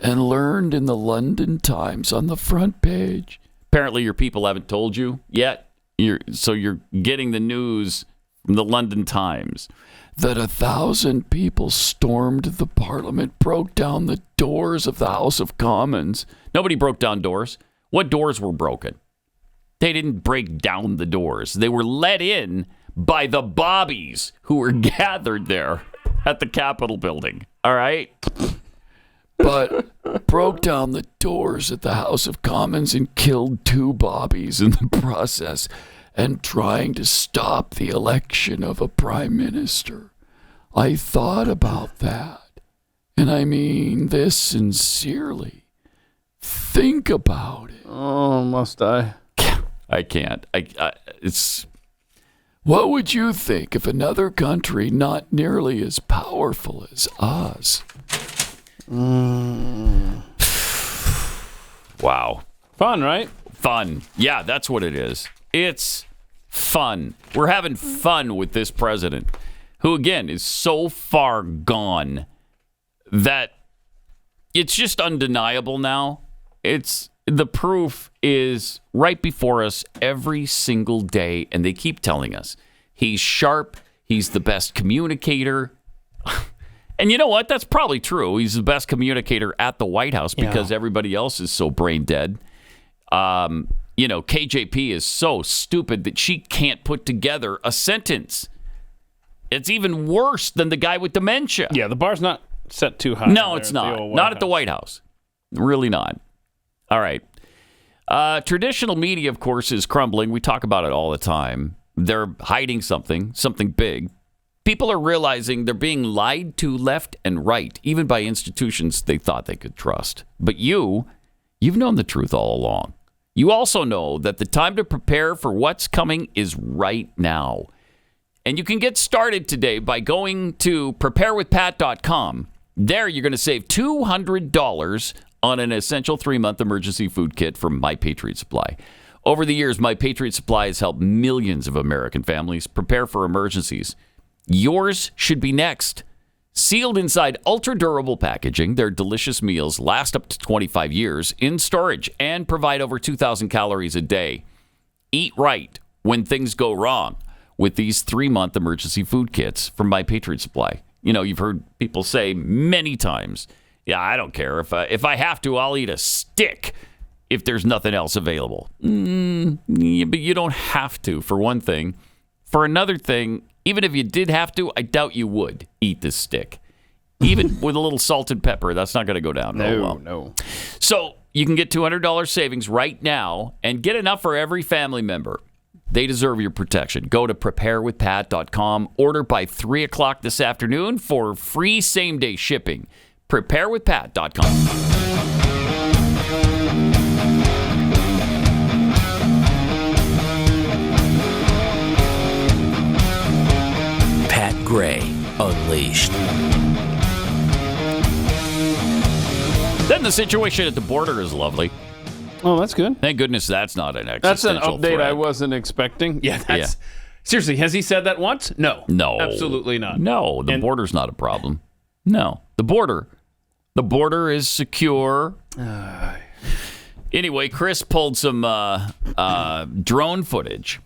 and learned in the London Times on the front page. Apparently your people haven't told you yet. So you're getting the news from the London Times that 1,000 people stormed the Parliament, broke down the doors of the House of Commons. Nobody broke down doors. What doors were broken? They didn't break down the doors. They were let in by the bobbies who were gathered there at the Capitol building. All right? But broke down the doors at the House of Commons and killed 2 bobbies in the process and trying to stop the election of a prime minister. I thought about that. And I mean this sincerely. Think about it. Oh, must I? I can't. It's. What would you think if another country not nearly as powerful as us? Wow. Fun, right? Fun. Yeah, that's what it is. It's fun. We're having fun with this president, who, again, is so far gone that it's just undeniable now. The proof is right before us every single day, and they keep telling us he's sharp, he's the best communicator. And you know what? That's probably true. He's the best communicator at the White House because everybody else is so brain dead. KJP is so stupid that she can't put together a sentence. It's even worse than the guy with dementia. Yeah, the bar's not set too high. No, it's not. Not at the White House. Really not. All right. Traditional media, of course, is crumbling. We talk about it all the time. They're hiding something big. People are realizing they're being lied to left and right, even by institutions they thought they could trust. But you've known the truth all along. You also know that the time to prepare for what's coming is right now. And you can get started today by going to preparewithpat.com. There you're going to save $200 on an essential 3-month emergency food kit from My Patriot Supply. Over the years, My Patriot Supply has helped millions of American families prepare for emergencies. Yours should be next. Sealed inside ultra-durable packaging, their delicious meals last up to 25 years in storage and provide over 2,000 calories a day. Eat right when things go wrong with these 3-month emergency food kits from My Patriot Supply. You've heard people say many times, yeah, I don't care. If I have to, I'll eat a stick if there's nothing else available. But you don't have to, for one thing. For another thing, even if you did have to, I doubt you would eat this stick. Even with a little salt and pepper, that's not going to go down. No. So you can get $200 savings right now and get enough for every family member. They deserve your protection. Go to preparewithpat.com. Order by 3 o'clock this afternoon for free same-day shipping. Preparewithpat.com. Gray Unleashed. Then the situation at the border is lovely. Oh, that's good. Thank goodness that's not an That's an existential update threat. I wasn't expecting. Seriously, has he said that once? No. Absolutely not. No, the border's not a problem. No. The border is secure. Anyway, Chris pulled some drone footage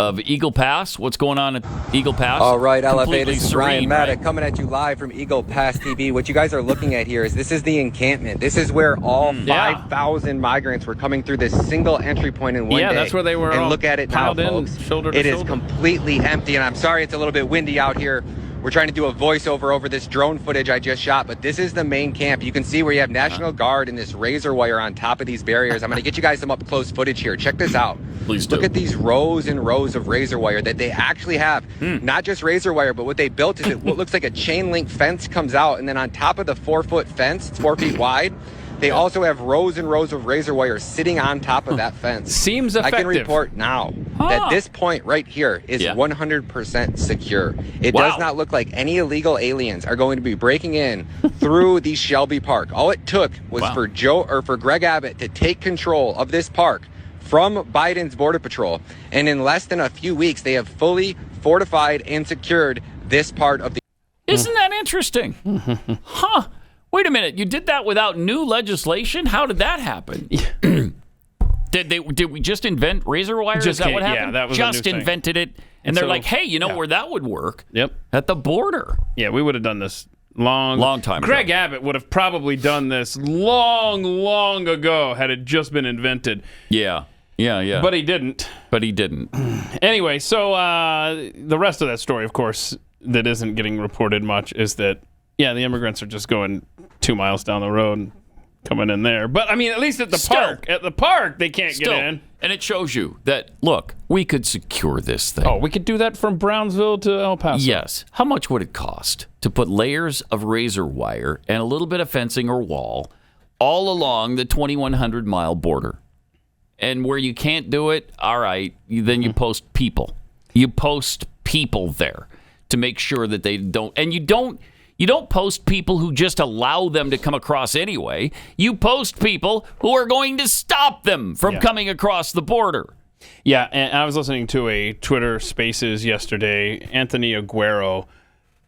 of Eagle Pass. What's going on at Eagle Pass? All right, LFA, this is serene, Ryan Maddock right? coming at you live from Eagle Pass TV. What you guys are looking at here is this is the encampment. This is where all 5,000 migrants were coming through this single entry point in one day. Yeah, that's where they were. And look at it now, in, folks. Shoulder to it shoulder. is completely empty, and I'm sorry it's a little bit windy out here. We're trying to do a voiceover over this drone footage I just shot, but this is the main camp. You can see where you have National Guard and this razor wire on top of these barriers. I'm going to get you guys some up-close footage here. Check this out. Please do. Look at these rows and rows of razor wire that they actually have. Not just razor wire, but what they built is what looks like a chain link fence comes out, and then on top of the 4-foot fence, it's 4 feet wide, they also have rows and rows of razor wire sitting on top of that fence. Seems effective. I can report now that this point right here is 100% secure. It does not look like any illegal aliens are going to be breaking in through the Shelby Park. All it took was for Greg Abbott to take control of this park from Biden's Border Patrol. And in less than a few weeks, they have fully fortified and secured this part of the... Isn't that interesting? Huh. Wait a minute. You did that without new legislation? How did that happen? Did we just invent razor wire? Is that what happened? Yeah, that was just a new invented it. And they're like, hey, you know where that would work? Yep. At the border. Yeah, we would have done this long time ago. Greg Abbott would have probably done this long ago had it just been invented. Yeah. But he didn't. Anyway, so the rest of that story, of course, that isn't getting reported much is that, the immigrants are just going 2 miles down the road and coming in there. But, I mean, at least at the park. At the park, they can't get in. And it shows you that, look, we could secure this thing. Oh, we could do that from Brownsville to El Paso. Yes. How much would it cost to put layers of razor wire and a little bit of fencing or wall all along the 2,100-mile border? And where you can't do it, all right, then you post people. You post people there to make sure that they don't. And you don't post people who just allow them to come across anyway. You post people who are going to stop them from coming across the border. Yeah, and I was listening to a Twitter Spaces yesterday. Anthony Aguero,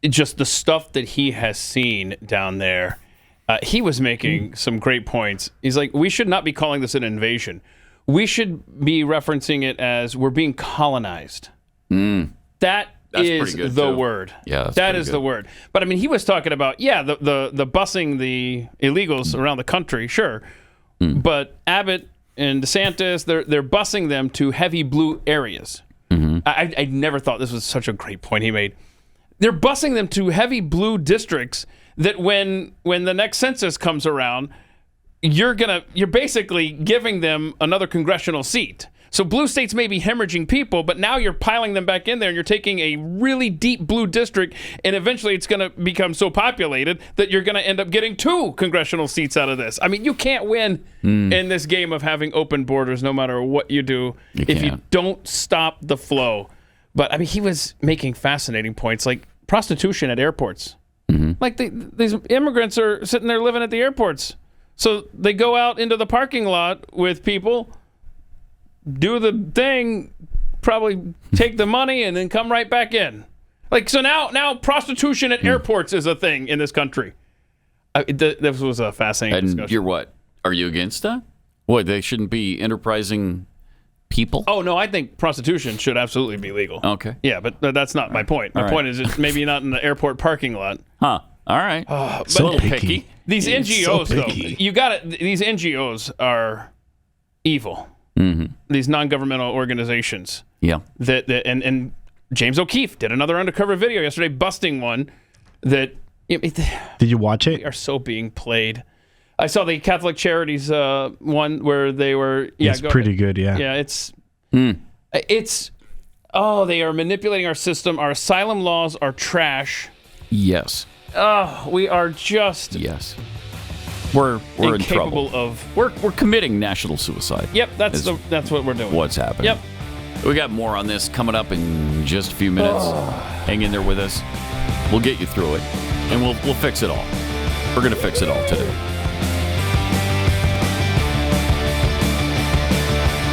just the stuff that he has seen down there. He was making some great points. He's like, we should not be calling this an invasion. We should be referencing it as we're being colonized. That's is the word. Yeah, that is the word. But I mean, he was talking about, the busing the illegals around the country, sure. But Abbott and DeSantis, they're busing them to heavy blue areas. I never thought this was such a great point he made. They're busing them to heavy blue districts that when the next census comes around, you're basically giving them another congressional seat. So blue states may be hemorrhaging people, but now you're piling them back in there and you're taking a really deep blue district, and eventually it's going to become so populated that you're going to end up getting 2 congressional seats out of this. I mean, you can't win in this game of having open borders no matter what you do if you don't stop the flow. But I mean, he was making fascinating points like prostitution at airports. Like these immigrants are sitting there living at the airports. So they go out into the parking lot with people, do the thing, probably take the money, and then come right back in. Like, so now prostitution at airports is a thing in this country. This was a fascinating discussion. And you're what? Are you against that? What, they shouldn't be enterprising people? Oh, no, I think prostitution should absolutely be legal. Okay. Yeah, but that's not my point. My point is it's maybe not in the airport parking lot. Huh. All right. But a little picky. These NGOs, though, you got it. These NGOs are evil. These non-governmental organizations. Yeah. And James O'Keefe did another undercover video yesterday, busting one that. Did you watch it? They are so being played. I saw the Catholic Charities one where they were. Yeah, it's pretty good. Yeah. Yeah, it's. Oh, they are manipulating our system. Our asylum laws are trash. Yes. Oh, we are just. Yes. We're in trouble. We're committing national suicide. Yep, that's what we're doing. What's happening? Yep. We got more on this coming up in just a few minutes. Hang in there with us. We'll get you through it, and we'll fix it all. We're going to fix it all today.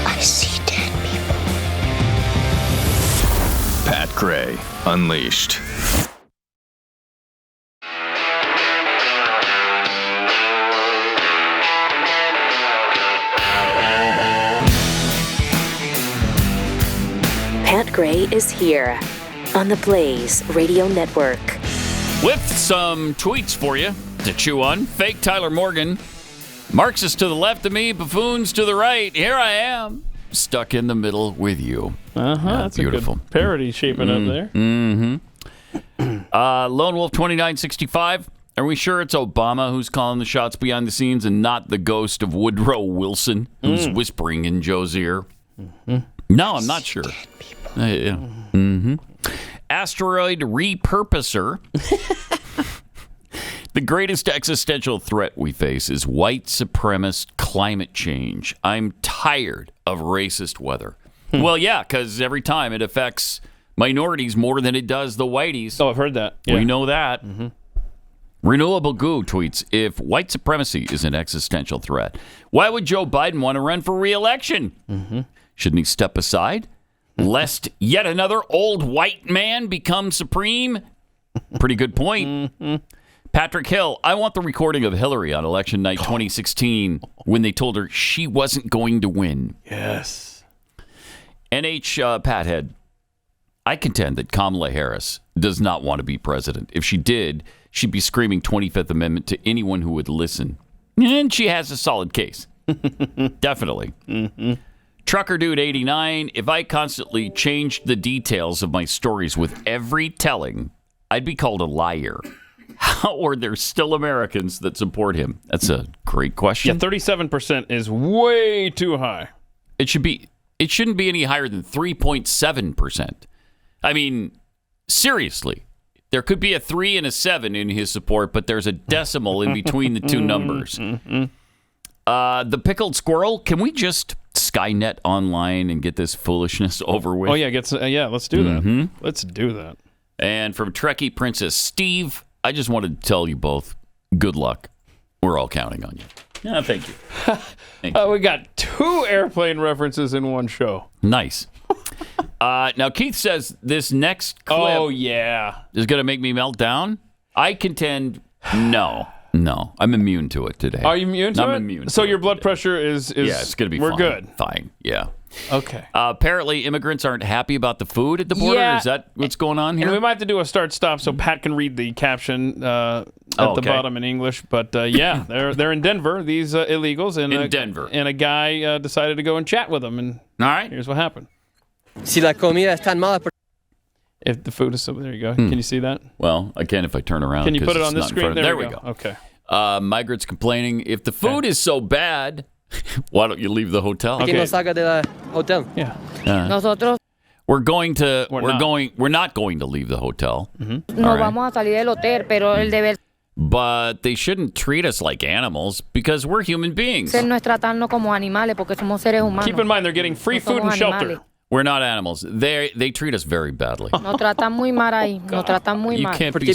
I see dead people. Pat Gray Unleashed. Pat Gray is here on the Blaze Radio Network. With some tweets for you to chew on. Fake Tyler Morgan. Marxists to the left of me, buffoons to the right. Here I am, stuck in the middle with you. That's beautiful. A good parody shaping up there. Lone Wolf 2965. Are we sure it's Obama who's calling the shots behind the scenes and not the ghost of Woodrow Wilson who's whispering in Joe's ear? No, I'm not sure. Asteroid repurposer. The greatest existential threat we face is white supremacist climate change. I'm tired of racist weather. Well, yeah, because every time it affects minorities more than it does the whiteys. Oh, I've heard that. Yeah. We know that. Renewable Goo tweets, if white supremacy is an existential threat, why would Joe Biden want to run for re-election? Shouldn't he step aside, lest yet another old white man become supreme? Pretty good point. Patrick Hill, I want the recording of Hillary on election night 2016 when they told her she wasn't going to win. Yes. NH Pathead, I contend that Kamala Harris does not want to be president. If she did, she'd be screaming 25th Amendment to anyone who would listen. And she has a solid case. Definitely. Trucker Dude 89, if I constantly changed the details of my stories with every telling, I'd be called a liar. How are there still Americans that support him? That's a great question. Yeah, 37% is way too high. It shouldn't be any higher than 3.7%. I mean, seriously, there could be a 3 and a 7 in his support, but there's a decimal in between the two numbers. The Pickled Squirrel, can we just Skynet online and get this foolishness over with? Oh, yeah, let's do that. Let's do that. And from Trekkie Princess Steve, I just wanted to tell you both, good luck. We're all counting on you. Yeah, thank you. Thank you. We got 2 airplane references in one show. Nice. Now, Keith says this next clip is going to make me melt down. I contend no. I'm immune to it today. Are you immune to it? I'm immune. So your blood pressure is it's going to be we're fine. Good. Fine. Yeah. Okay. Apparently, immigrants aren't happy about the food at the border. Yeah. Is that what's going on here? And we might have to do a start-stop so Pat can read the caption at the bottom in English. But they're in Denver, these illegals. In Denver. And a guy decided to go and chat with them. And all right. Here's what happened. Si la comida es tan mala. If the food is so, there you go. Can you see that? Well, I can if I turn around. Can you put it on this screen? There we go. Okay. Migrants complaining, if the food is so bad, why don't you leave the hotel? Que nos saca de la hotel. Yeah. Nosotros we're not going to leave the hotel. no vamos a salir del hotel, pero el deber But they shouldn't treat us like animals because we're human beings. ser no es tratarnos como animales porque somos seres humanos. Keep in mind, they're getting free food and shelter. We're not animals. They treat us very badly. Nos tratan muy mal ahí. Nos tratan muy You mal. can't be...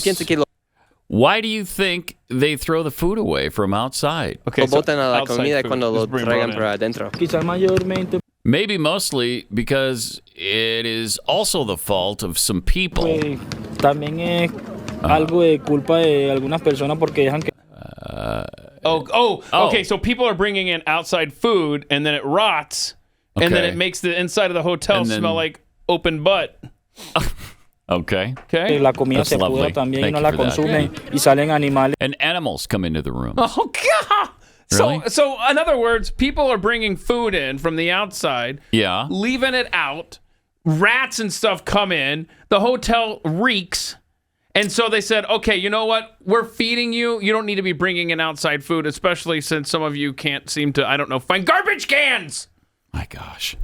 Why do you think they throw the food away from outside? Okay, botan a la comida cuando lo traigan para adentro. Quizás mayormente. Maybe mostly because it is also the fault of some people. También es algo de culpa de algunas personas porque dejan que. Okay. So people are bringing in outside food, and then it rots, and then it makes the inside of the hotel smell like open butt. Okay. La comida That's se lovely. pudra también Thank y no you la for that. consumen y salen animales. And animals come into the room. Oh God! Really? So in other words, people are bringing food in from the outside, leaving it out. Rats and stuff come in. The hotel reeks. And so they said, okay, you know what? We're feeding you. You don't need to be bringing in outside food, especially since some of you can't seem to, find garbage cans. My gosh.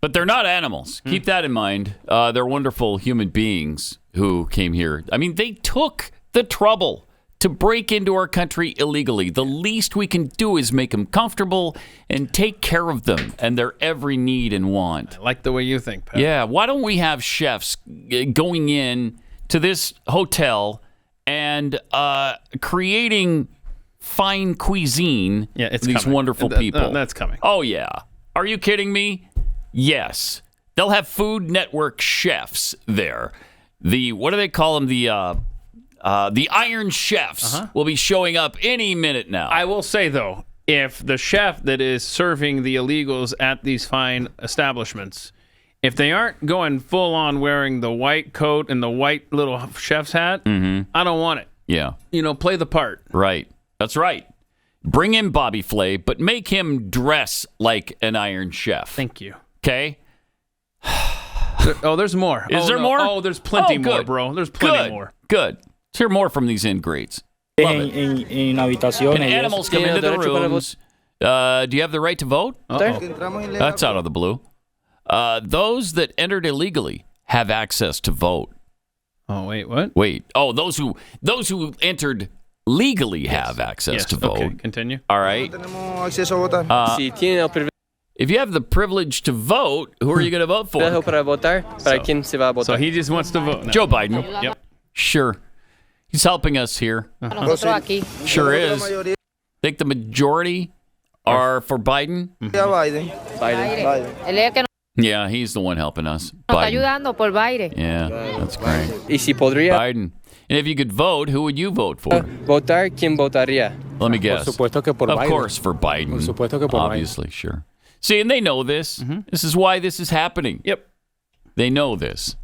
But they're not animals. Keep that in mind. They're wonderful human beings who came here. I mean, they took the trouble to break into our country illegally. The least we can do is make them comfortable and take care of them and their every need and want. I like the way you think, Pat. Yeah. Why don't we have chefs going in to this hotel and creating fine cuisine for these wonderful people? That's coming. Oh, yeah. Are you kidding me? Yes. They'll have Food Network chefs there. What do they call them? The Iron Chefs will be showing up any minute now. I will say, though, if the chef that is serving the illegals at these fine establishments, if they aren't going full on wearing the white coat and the white little chef's hat, I don't want it. Yeah. Play the part. Right. That's right. Bring in Bobby Flay, but make him dress like an Iron Chef. Thank you. Okay? There's more. Is there more? Oh, there's plenty more, good. bro. There's plenty more. Good. Let's hear more from these ingrates. Love it. En habitaciones. Can animals come into the rooms? Do you have the right to vote? That's out of the blue. Those that entered illegally have access to vote. Oh, wait, what? Wait. Oh, those who entered legally have access to vote. Okay, continue. All right. If you have the privilege to vote, who are you going to vote for? So he just wants to vote now. Joe Biden. Yep. Sure. He's helping us here. Sure is. Think the majority are for Biden? Yeah, he's the one helping us. Biden. Yeah, that's great. Biden. And if you could vote, who would you vote for? Votar, ¿quién votaría? Let me guess. Por supuesto que por of Biden. Course for Biden. Por supuesto que por Obviously, Biden. Sure. See, and they know this. This is why this is happening. Yep. They know this.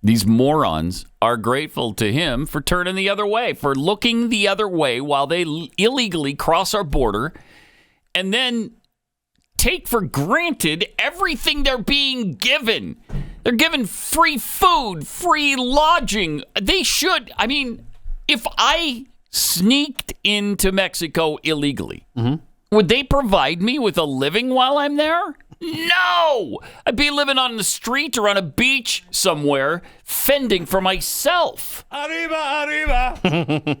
These morons are grateful to him for turning the other way, for looking the other way while they illegally cross our border and then take for granted everything they're being given. They're given free food, free lodging. They should. I mean, if I sneaked into Mexico illegally, would they provide me with a living while I'm there? No! I'd be living on the street or on a beach somewhere, fending for myself. Arriba, arriba.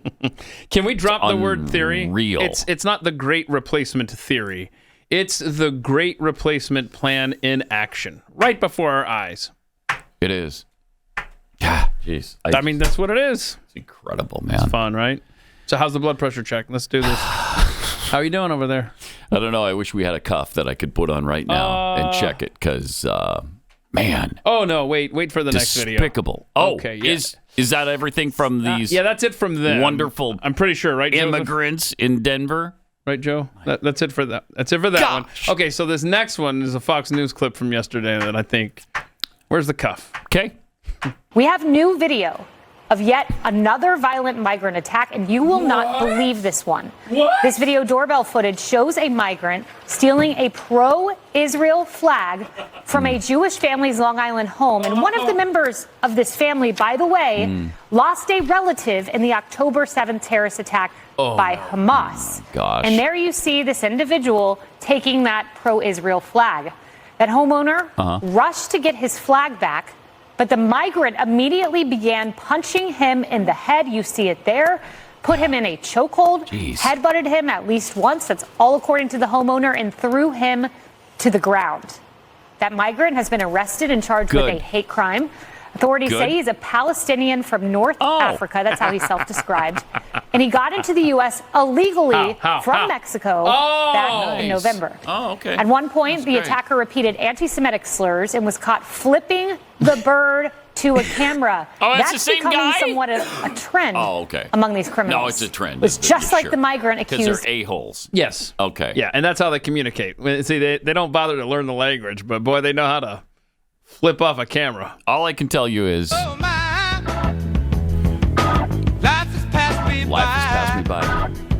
Can we drop the word theory? Real. It's not the great replacement theory. It's the great replacement plan in action, right before our eyes. It is. Yeah, jeez. I mean, that's what it is. It's incredible, man. It's fun, right? So how's the blood pressure check? Let's do this. How are you doing over there? I don't know. I wish we had a cuff that I could put on right now and check it, because, man. Oh, no, wait for the next video. Despicable. Oh, okay, yeah. Is that everything from these yeah, that's it from them. wonderful I'm pretty sure, right, immigrants in Denver? Right, Joe? That's it for that. That's it for that one. Okay, so this next one is a Fox News clip from yesterday that I think... Where's the cuff? Okay. We have new video of yet another violent migrant attack, and you will not believe this one. What? This video doorbell footage shows a migrant stealing a pro-Israel flag from a Jewish family's Long Island home. And one of the members of this family, by the way, lost a relative in the October 7th terrorist attack by Hamas. Gosh. And there you see this individual taking that pro-Israel flag. That homeowner rushed to get his flag back, but the migrant immediately began punching him in the head. You see it there. Put him in a chokehold, headbutted him at least once. That's all according to the homeowner, and threw him to the ground. That migrant has been arrested and charged with a hate crime. Authorities say he's a Palestinian from North Africa. That's how he's self-described. And he got into the U.S. illegally from Mexico back in November. Oh, okay. At one point, the attacker repeated anti-Semitic slurs and was caught flipping the bird to a camera. That's the same becoming guy? somewhat a trend among these criminals. No, it's a trend. It's just like the migrant accused. Because they're a-holes. Yes. Okay. Yeah, and that's how they communicate. See, they don't bother to learn the language, but boy, they know how to flip off a camera. All I can tell you is life has passed me by.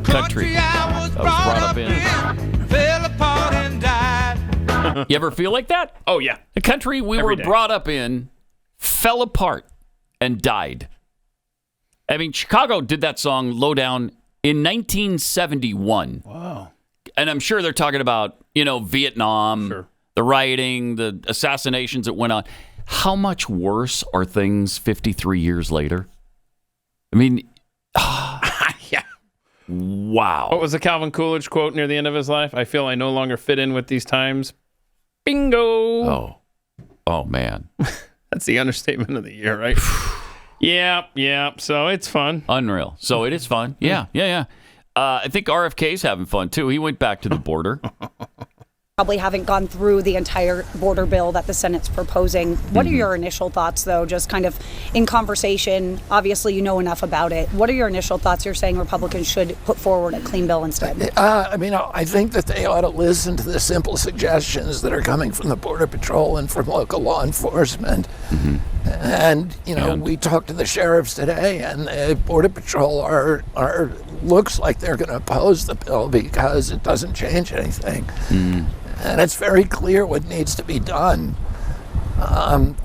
Country I was brought up in fell apart and died. You ever feel like that? Oh, yeah. The country we were brought up in fell apart and died. I mean, Chicago did that song Low Down in 1971. Wow. And I'm sure they're talking about, Vietnam, the rioting, the assassinations that went on. How much worse are things 53 years later? I mean, yeah. Wow. What was the Calvin Coolidge quote near the end of his life? I feel I no longer fit in with these times. Bingo. Oh man. That's the understatement of the year, right? Yeah. So it's fun. Unreal. So it is fun. Yeah. I think RFK's having fun too. He went back to the border. Probably haven't gone through the entire border bill that the Senate's proposing. What are your initial thoughts, though, just kind of in conversation? Obviously, you know enough about it. What are your initial thoughts? You're saying Republicans should put forward a clean bill instead. I think that they ought to listen to the simple suggestions that are coming from the Border Patrol and from local law enforcement. And, we talked to the sheriffs today, and the Border Patrol looks like they're going to oppose the bill because it doesn't change anything. And it's very clear what needs to be done. And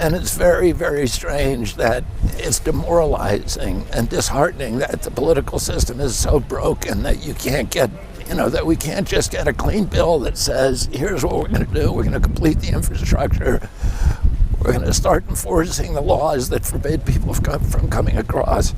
it's very, very strange that it's demoralizing and disheartening that the political system is so broken that you can't get, that we can't just get a clean bill that says, here's what we're going to do. We're going to complete the infrastructure. We're going to start enforcing the laws that forbid people from coming across.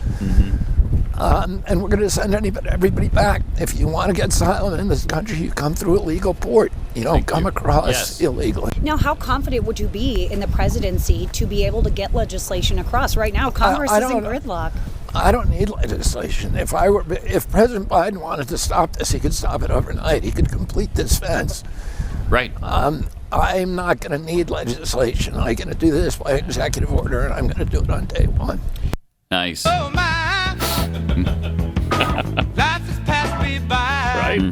And we're going to send everybody back. If you want to get asylum in this country, you come through a legal port. You don't come across illegally. Now, how confident would you be in the presidency to be able to get legislation across? Right now, Congress is in gridlock. I don't need legislation. If President Biden wanted to stop this, he could stop it overnight. He could complete this fence. Right. I'm not going to need legislation. I'm going to do this by executive order, and I'm going to do it on day one. Nice. Oh, my. Life has passed me by. Right.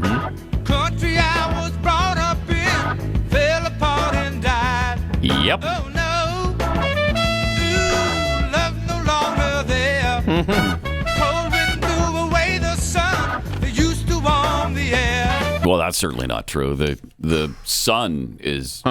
Country I was brought up in fell apart and died. Yep. Oh no. Ooh, love no longer there. Cold wind blew away the sun that used to warm the air. Well, that's certainly not true. The sun is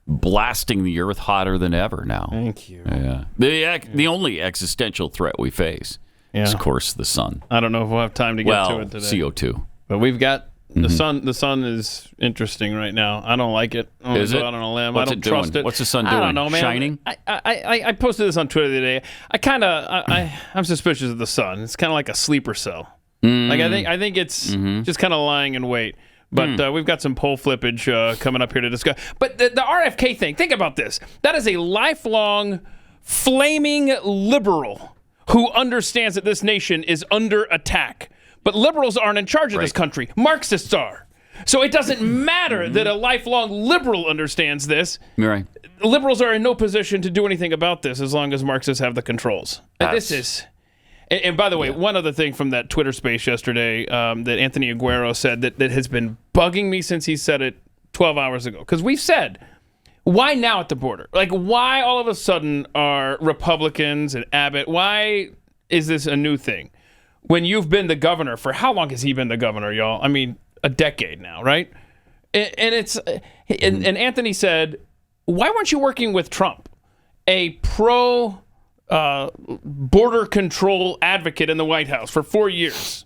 blasting the earth hotter than ever now. Thank you. Yeah. The only existential threat we face is, of course, the sun. I don't know if we'll have time to get to it today. CO2. But we've got the sun. The sun is interesting right now. I don't like it. I'm Is it? Out on a limb. What's I don't it doing? trust it. What's the sun doing? I don't know, man. Shining? I posted this on Twitter the other day. I'm suspicious of the sun. It's kind of like a sleeper cell. Like I think it's just kind of lying in wait. But we've got some poll flippage coming up here to discuss. But the RFK thing, think about this. That is a lifelong flaming liberal who understands that this nation is under attack. But liberals aren't in charge of this country. Marxists are. So it doesn't matter that a lifelong liberal understands this. Right. Liberals are in no position to do anything about this as long as Marxists have the controls. This is... And by the way, one other thing from that Twitter space yesterday that Anthony Aguero said that has been bugging me since he said it 12 hours ago. Because we've said, why now at the border? Like, why all of a sudden are Republicans and Abbott, why is this a new thing? When you've been the governor, for how long has he been the governor, y'all? I mean, a decade now, right? And Anthony said, why weren't you working with Trump, a pro... border control advocate in the White House for 4 years?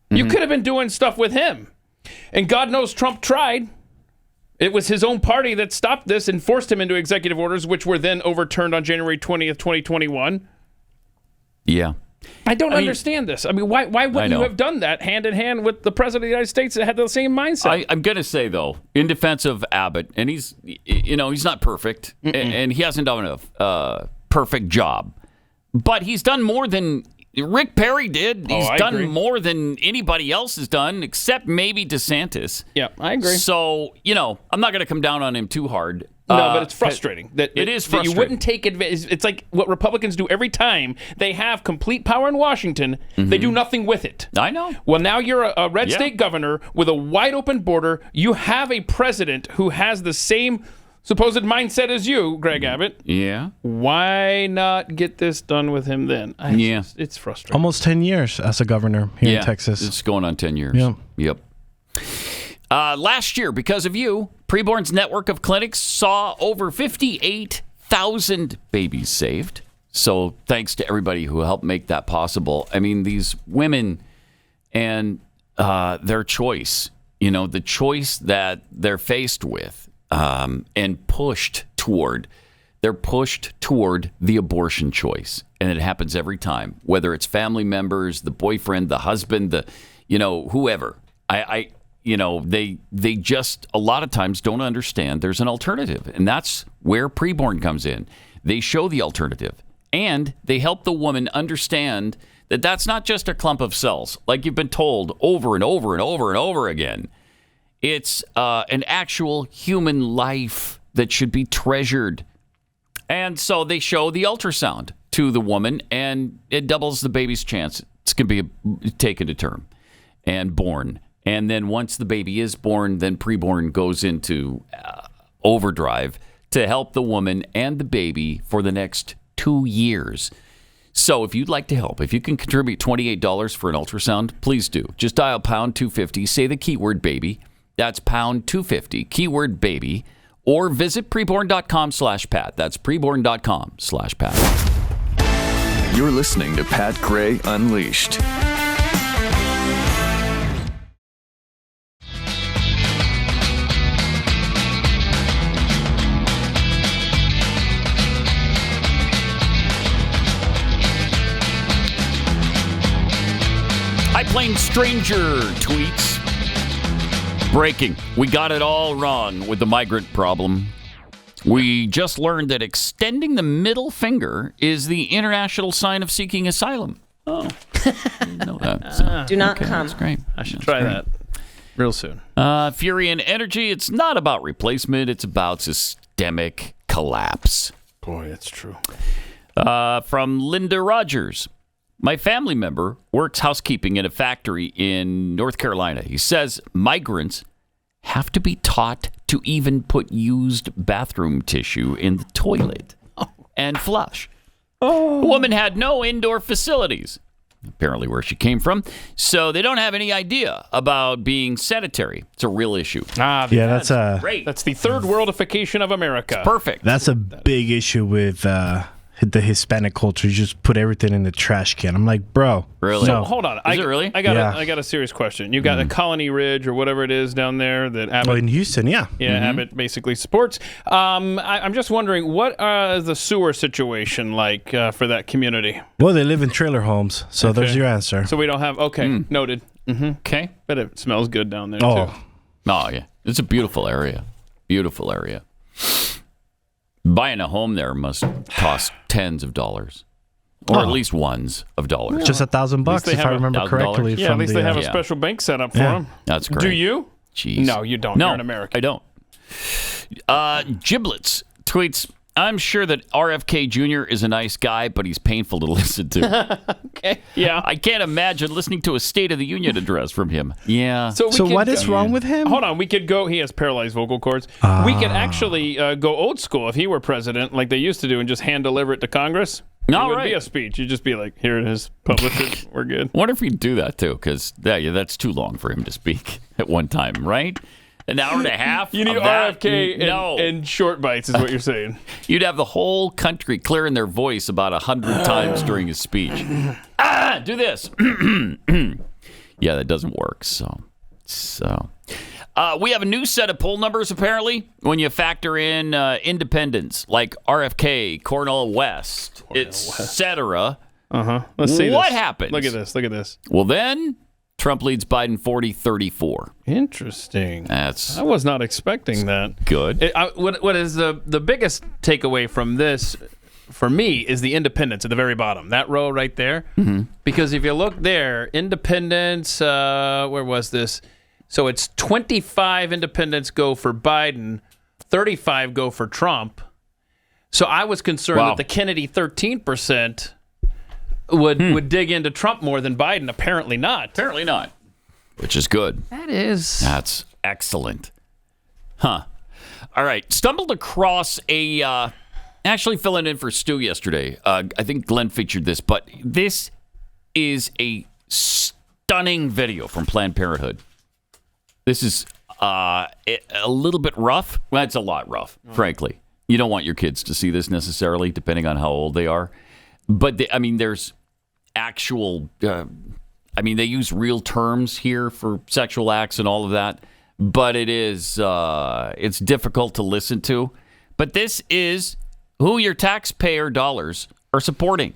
You could have been doing stuff with him. And God knows Trump tried. It was his own party that stopped this and forced him into executive orders, which were then overturned on January 20th, 2021. Yeah. I don't understand this. I mean, why wouldn't you have done that hand in hand with the President of the United States that had the same mindset? I'm going to say, though, in defense of Abbott, and he's not perfect, and he hasn't done a perfect job, but he's done more than Rick Perry did. He's done more than anybody else has done, except maybe DeSantis. Yeah, I agree. So, I'm not going to come down on him too hard. No, but it's frustrating. It is frustrating. That you wouldn't take advantage. It's like what Republicans do every time they have complete power in Washington. They do nothing with it. I know. Well, now you're a red state governor with a wide open border. You have a president who has the same supposed mindset as you, Greg Abbott. Yeah. Why not get this done with him then? It's frustrating. Almost 10 years as a governor here in Texas. It's going on 10 years. Yeah. Yep. Last year, because of you, Preborn's network of clinics saw over 58,000 babies saved. So thanks to everybody who helped make that possible. I mean, these women and their choice, the choice that they're faced with and pushed toward. They're pushed toward the abortion choice. And it happens every time, whether it's family members, the boyfriend, the husband, whoever. They just a lot of times don't understand there's an alternative. And that's where Preborn comes in. They show the alternative. And they help the woman understand that that's not just a clump of cells, like you've been told over and over and over and over again. It's an actual human life that should be treasured. And so they show the ultrasound to the woman, and it doubles the baby's chance. It's going to be taken to term and born. And then once the baby is born, then Preborn goes into overdrive to help the woman and the baby for the next 2 years. So if you'd like to help, if you can contribute $28 for an ultrasound, please do. Just dial pound 250, say the keyword baby. That's pound 250, keyword baby, or visit preborn.com/Pat. That's preborn.com/Pat. You're listening to Pat Gray Unleashed. High Plain Stranger tweets. Breaking. We got it all wrong with the migrant problem. We just learned that extending the middle finger is the international sign of seeking asylum. Oh. Know that. So, do not come. That's great. I should try that real soon. Fury and energy. It's not about replacement. It's about systemic collapse. Boy, that's true. From Linda Rogers. My family member works housekeeping in a factory in North Carolina. He says migrants have to be taught to even put used bathroom tissue in the toilet and flush. The woman had no indoor facilities, apparently where she came from, so they don't have any idea about being sanitary. It's a real issue. That's great. That's the third worldification of America. It's perfect. That's a big issue with the Hispanic culture. You just put everything in the trash can. I'm like, bro. Really? So hold on. Is it really? I got a serious question. You got a Colony Ridge or whatever it is down there that Abbott... in Houston, yeah. Yeah, Abbott basically supports. I'm just wondering, what is the sewer situation like for that community? Well, they live in trailer homes, so there's your answer. So we don't have... Okay, noted. Okay. But it smells good down there, too. Oh, yeah. It's a beautiful area. Beautiful area. Buying a home there must cost tens of dollars. Or at least ones of dollars. Just $1,000 if I remember correctly. Yeah, at least they have a special bank set up for them. That's great. Do you? Jeez. No, you don't. No, You're an American. I don't. Giblets tweets, I'm sure that RFK Jr. is a nice guy, but he's painful to listen to. Okay. Yeah. I can't imagine listening to a State of the Union address from him. Yeah. So what is wrong with him? Hold on. We could go. He has paralyzed vocal cords. We could actually go old school if he were president, like they used to do, and just hand deliver it to Congress. It wouldn't be a speech. You'd just be like, here it is. Publish it. We're good. I wonder if he'd do that, too, because that's too long for him to speak at one time, right? An hour and a half? You need RFK in short bites is what you're saying. You'd have the whole country clearing their voice about 100 times during his speech. Do this. Yeah, that doesn't work. So we have a new set of poll numbers, apparently, when you factor in independents like RFK, Cornel West, etc. Let's see what this. happens. Look at this. Look at this. Well, then Trump leads Biden 40-34. Interesting. I was not expecting that. Good. What is the biggest takeaway from this, for me, is the independents at the very bottom. That row right there. Mm-hmm. Because if you look there, independents, where was this? So it's 25 independents go for Biden, 35 go for Trump. So I was concerned that the Kennedy 13% would dig into Trump more than Biden. Apparently not. Apparently not. Which is good. That's excellent. Huh. All right. Stumbled across actually filling in for Stu yesterday. I think Glenn featured this, but this is a stunning video from Planned Parenthood. This is a little bit rough. Well, it's a lot rough, frankly. You don't want your kids to see this necessarily, depending on how old they are. But, there's actual... they use real terms here for sexual acts and all of that. But it is... it's difficult to listen to. But this is who your taxpayer dollars are supporting.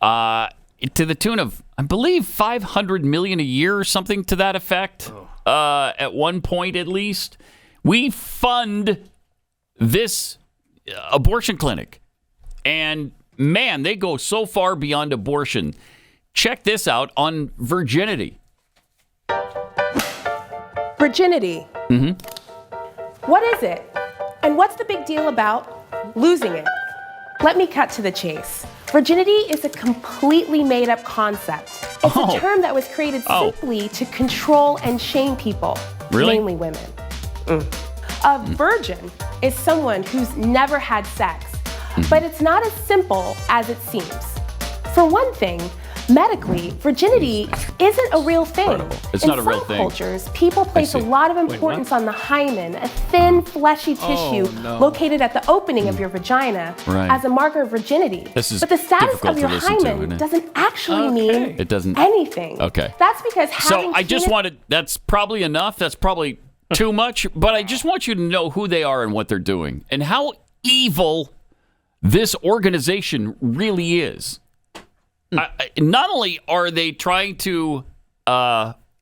To the tune of, I believe, $500 million a year or something to that effect. At one point, at least, we fund this abortion clinic. And man, they go so far beyond abortion. Check this out on virginity. Virginity. Mm-hmm. What is it? And what's the big deal about losing it? Let me cut to the chase. Virginity is a completely made-up concept. It's a term that was created simply to control and shame people, mainly women. A virgin is someone who's never had sex, but it's not as simple as it seems. For one thing, medically, virginity isn't a real thing. It's not a real thing. In some cultures, people place a lot of importance on the hymen, a thin, fleshy tissue located at the opening of your vagina, as a marker of virginity. But the status of your hymen doesn't actually mean anything. Okay. That's because having that's probably enough. That's probably too much. But I just want you to know who they are and what they're doing and how evil this organization really is. Not only are they trying to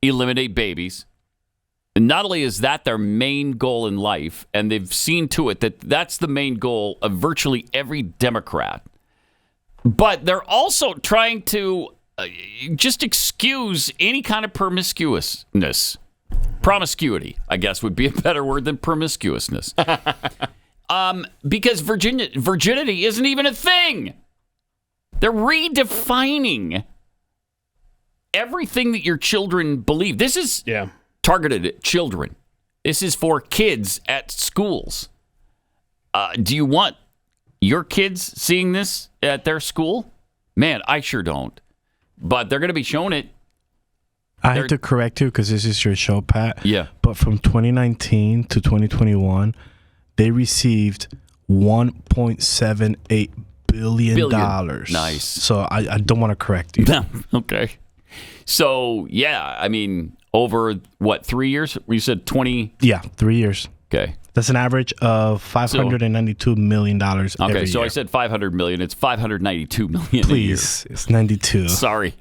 eliminate babies, not only is that their main goal in life, and they've seen to it that that's the main goal of virtually every Democrat, but they're also trying to just excuse any kind of promiscuousness. Promiscuity, I guess, would be a better word than promiscuousness. Because virginity isn't even a thing. They're redefining everything that your children believe. This is targeted at children. This is for kids at schools. Do you want your kids seeing this at their school? Man, I sure don't. But they're going to be shown it. I have to correct you because this is your show, Pat. Yeah. But from 2019 to 2021, they received $1.78 billion. Nice. So I don't want to correct you. Okay. So, over, 3 years? You said 20? Yeah, 3 years. Okay. That's an average of $592 million every Okay, so year. I said $500 million. It's $592 million Please, a year. It's 92. Sorry.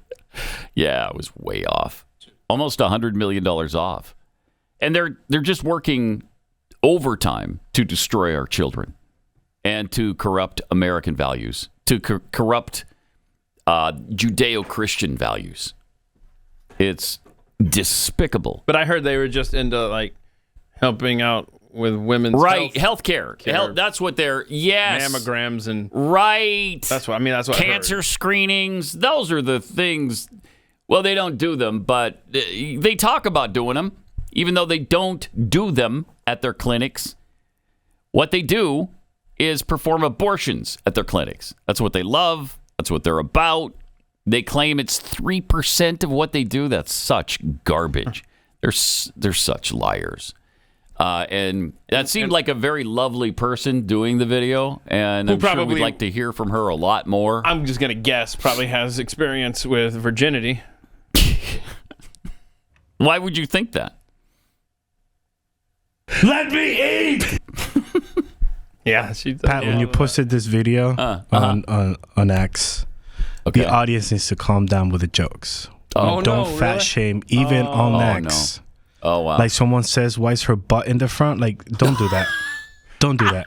Yeah, I was way off. Almost $100 million off. And they're just working overtime to destroy our children and to corrupt American values, to corrupt Judeo-Christian values. It's despicable. But I heard they were just into like helping out with women's health care. That's what they're mammograms and That's what cancer screenings. Those are the things. Well, they don't do them, but they talk about doing them, even though they don't do them at their clinics. What they do is perform abortions at their clinics. That's what they love. That's what they're about. They claim it's 3% of what they do. That's such garbage. They're such liars. And that seemed like a very lovely person doing the video, and I'm sure we'd like to hear from her a lot more. I'm just going to guess probably has experience with virginity. Why would you think that? Let me eat! Yeah, Pat, when you posted this video on X, the audience needs to calm down with the jokes. Don't fat shame, even on X. No. Oh, wow. Like someone says, why is her butt in the front? Like, don't do that. Don't do that.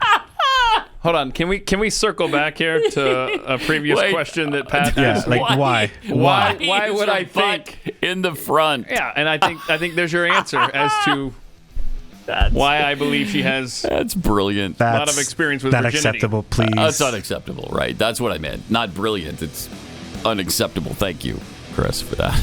Hold on. Can we circle back here to a previous question that Pat asked? Like why? Why would I think in the front? Yeah, and I think there's your answer as to why I believe she has. That's brilliant. A lot of experience with virginity. Acceptable, please. That's unacceptable, right? That's what I meant. Not brilliant. It's unacceptable. Thank you, Chris, for that.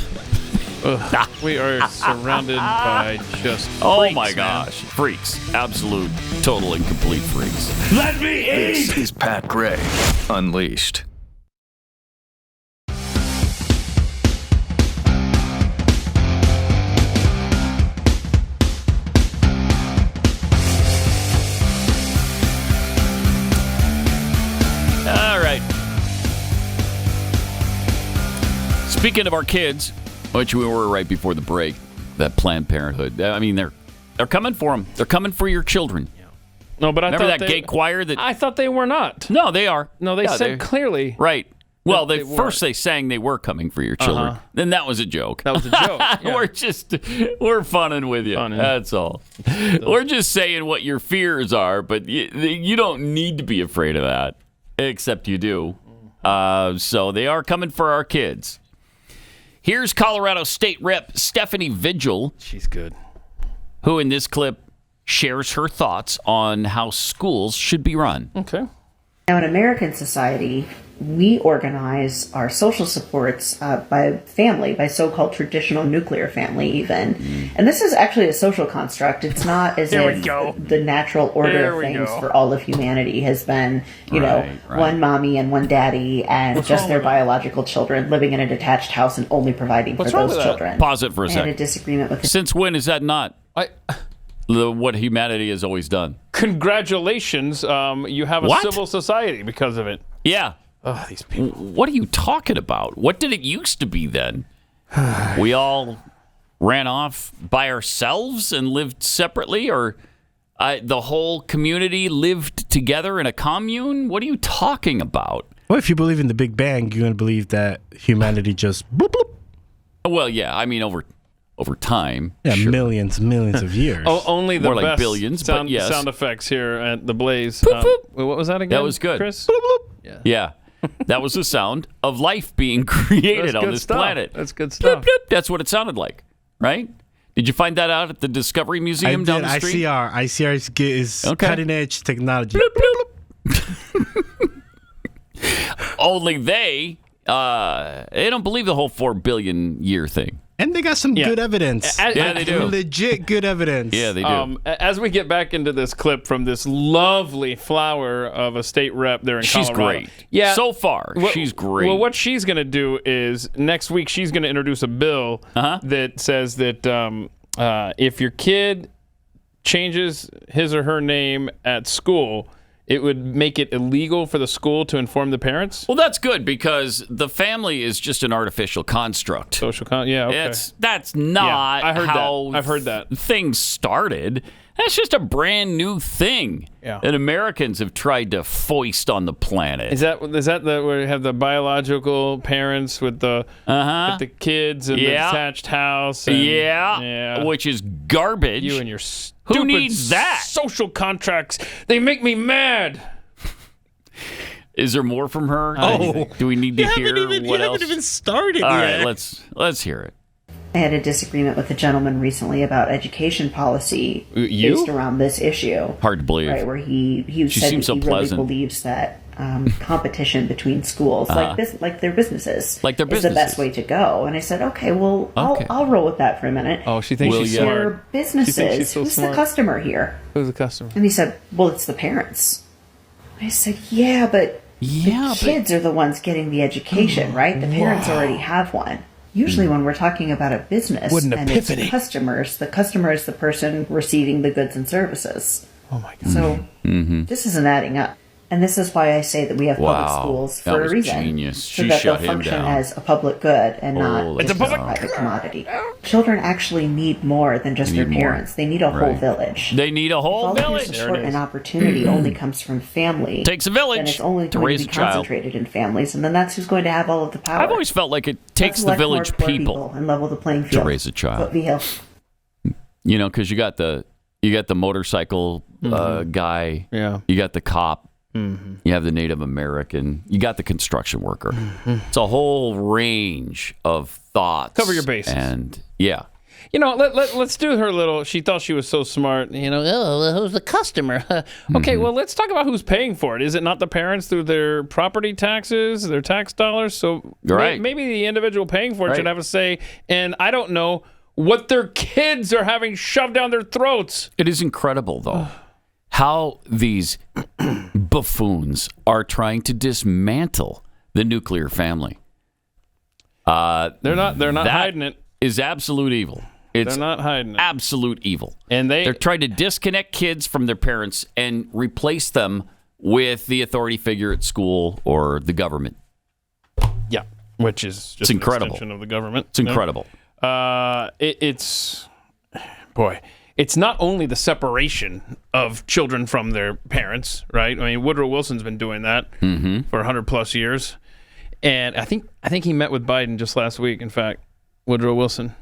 We are surrounded by just freaks, oh my gosh, freaks. Absolute, total, and complete freaks. Let me eat! This is Pat Gray Unleashed. All right. Speaking of our kids, which we were right before the break, that Planned Parenthood. I mean, they're coming for them. They're coming for your children. No, but I remember thought that gay choir that I thought they were not. No, they are. No, they said clearly. Right. Well, first they sang they were coming for your children. Then that was a joke. That was a joke. Yeah. We're funning with you. That's all. We're just saying what your fears are, but you don't need to be afraid of that, except you do. So they are coming for our kids. Here's Colorado State Rep Stephanie Vigil. She's good. Who in this clip shares her thoughts on how schools should be run. Okay. Now, in American society, we organize our social supports by family, by so-called traditional nuclear family even. And this is actually a social construct. It's not as if the natural order of things for all of humanity has been, you know, one mommy and one daddy and just their biological children living in a detached house and only providing for those children. Pause it for a second. And a disagreement with Since when is that not what humanity has always done? Congratulations. You have a civil society because of it. Yeah. Oh, these people. What are you talking about? What did it used to be then? We all ran off by ourselves and lived separately, or the whole community lived together in a commune? What are you talking about? Well, if you believe in the Big Bang, you're going to believe that humanity just bloop, bloop. Well, yeah. I mean, over time. Yeah, sure. millions of years. Only the more best like billions, sound, but yes. Sound effects here at the Blaze. Boop, boop. What was that again? That was good. Chris? Boop, boop. Yeah. That was the sound of life being created on this planet. That's good stuff. Bloop, bloop. That's what it sounded like, right? Did you find that out at the Discovery Museum down the street? ICR is cutting edge technology. Bloop, bloop. Only they don't believe the whole 4 billion year thing. And they got some good evidence. Yeah, they do. Legit good evidence. Yeah, they do. As we get back into this clip from this lovely flower of a state rep there in Colorado. She's great. Yeah. So far, she's great. Well, what she's going to do is next week she's going to introduce a bill that says that if your kid changes his or her name at school, it would make it illegal for the school to inform the parents? Well, that's good because the family is just an artificial construct. Social yeah, okay. That's not I heard how that. I've heard that. Things started. That's just a brand new thing that Americans have tried to foist on the planet. Is that where you have the biological parents with the kids and the detached house? And, which is garbage. You and your Who needs that? Social contracts. They make me mad. Is there more from her? Do we need to hear what else? You haven't even started All yet. right, let's hear it. I had a disagreement with a gentleman recently about education policy based around this issue. Hard to believe. Right, where he said that he really believes that competition between schools, like their businesses, is the best way to go. And I said, okay, well, I'll roll with that for a minute. Oh, she thinks she's smart. They're businesses. So Who's smart. the customer here? Who's the customer? And he said, well, it's the parents. I said, but the kids are the ones getting the education, right? The parents already have one. Usually when we're talking about a business and it's customers, the customer is the person receiving the goods and services. Oh my God. So this isn't adding up. And this is why I say that we have public schools for a reason. Genius. So that they'll function as a public good and not just a private commodity. Children actually need more than just their parents. They need a whole village. They need a whole village. Support and opportunity only comes from family. Takes a village and it's only to going raise to be a child. concentrated in families, and then that's who's going to have all of the power. I've always felt like it takes the village people and level the playing field to raise a child. Because You got the motorcycle guy. Yeah. You got the cop. You have the Native American. You got the construction worker. It's a whole range of thoughts. Cover your bases. And let's do her little. She thought she was so smart. Who's the customer? Okay, well, let's talk about who's paying for it. Is it not the parents through their property taxes, their tax dollars? So maybe the individual paying for it should have a say. And I don't know what their kids are having shoved down their throats. It is incredible, though, how these buffoons are trying to dismantle the nuclear family. They're not hiding it. Is absolute evil. They're not hiding it. Absolute evil. And they're trying to disconnect kids from their parents and replace them with the authority figure at school or the government. Yeah, which is just incredible. An extension of the government. It's incredible. It's not only the separation of children from their parents, right? I mean, Woodrow Wilson's been doing that for 100 plus years, and I think he met with Biden just last week. In fact, Woodrow Wilson.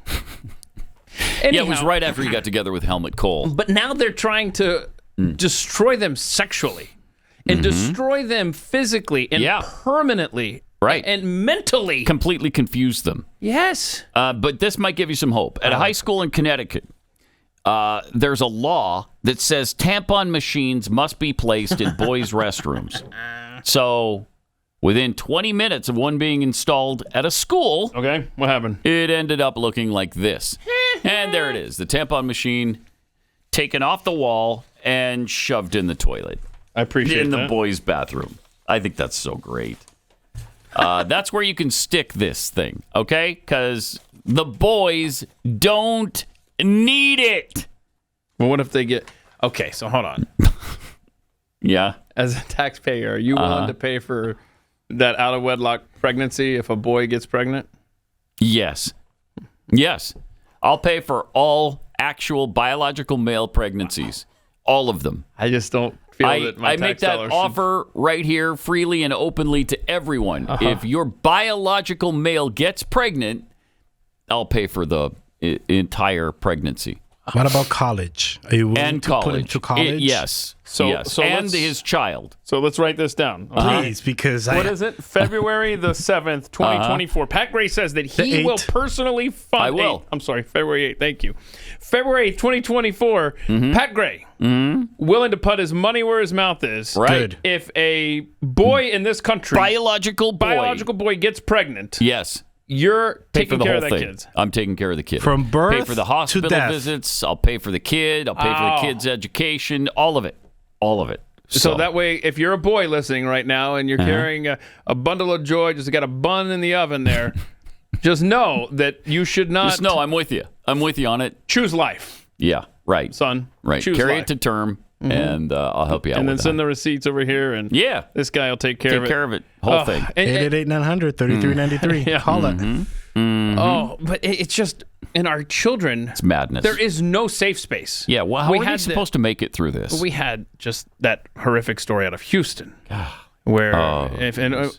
Anyhow, it was right after he got together with Helmut Kohl. But now they're trying to destroy them sexually and destroy them physically and permanently. Right. And mentally. Completely confuse them. Yes. But this might give you some hope. At a high school in Connecticut, there's a law that says tampon machines must be placed in boys' restrooms. So within 20 minutes of one being installed at a school, okay, what happened? It ended up looking like this. And there it is. The tampon machine taken off the wall and shoved in the toilet. I appreciate that. In the boys' bathroom. I think that's so great. That's where you can stick this thing, okay? Because the boys don't need it. Well, what if they get... Okay, so hold on. Yeah? As a taxpayer, are you willing to pay for that out-of-wedlock pregnancy if a boy gets pregnant? Yes. Yes. I'll pay for all actual biological male pregnancies. All of them. I just don't feel that my tax make that dollars offer right here freely and openly to everyone. If your biological male gets pregnant, I'll pay for the entire pregnancy. What about college? Are you willing to put him to college? Yes. So and his child. So let's write this down. Please, because what is it? February the 7th, 2024. Pat Gray says that he will personally fund. I will. I'm sorry, February 8th. Thank you. February 8th, 2024. Pat Gray willing to put his money where his mouth is. Right. If a boy in this country, biological boy gets pregnant. Yes. You're taking care of that kid. I'm taking care of the kid. From birth pay for the hospital to death. visits. I'll pay for the kid. I'll pay for the kid's education. All of it. All of it. So that way, if you're a boy listening right now and you're carrying a bundle of joy, just got a bun in the oven there, just know that you should not. Just know I'm with you. I'm with you on it. Choose life. Yeah. Right. Son. Right. Choose Carry life. it to term. And I'll help you out. And then with send that. the receipts over here, and this guy will take care of it. Take care of it. Whole thing. 888-900-3393. Call it. Oh, but it's just and our children. It's madness. There is no safe space. Yeah, well, how are they supposed to make it through this? We had just that horrific story out of Houston, where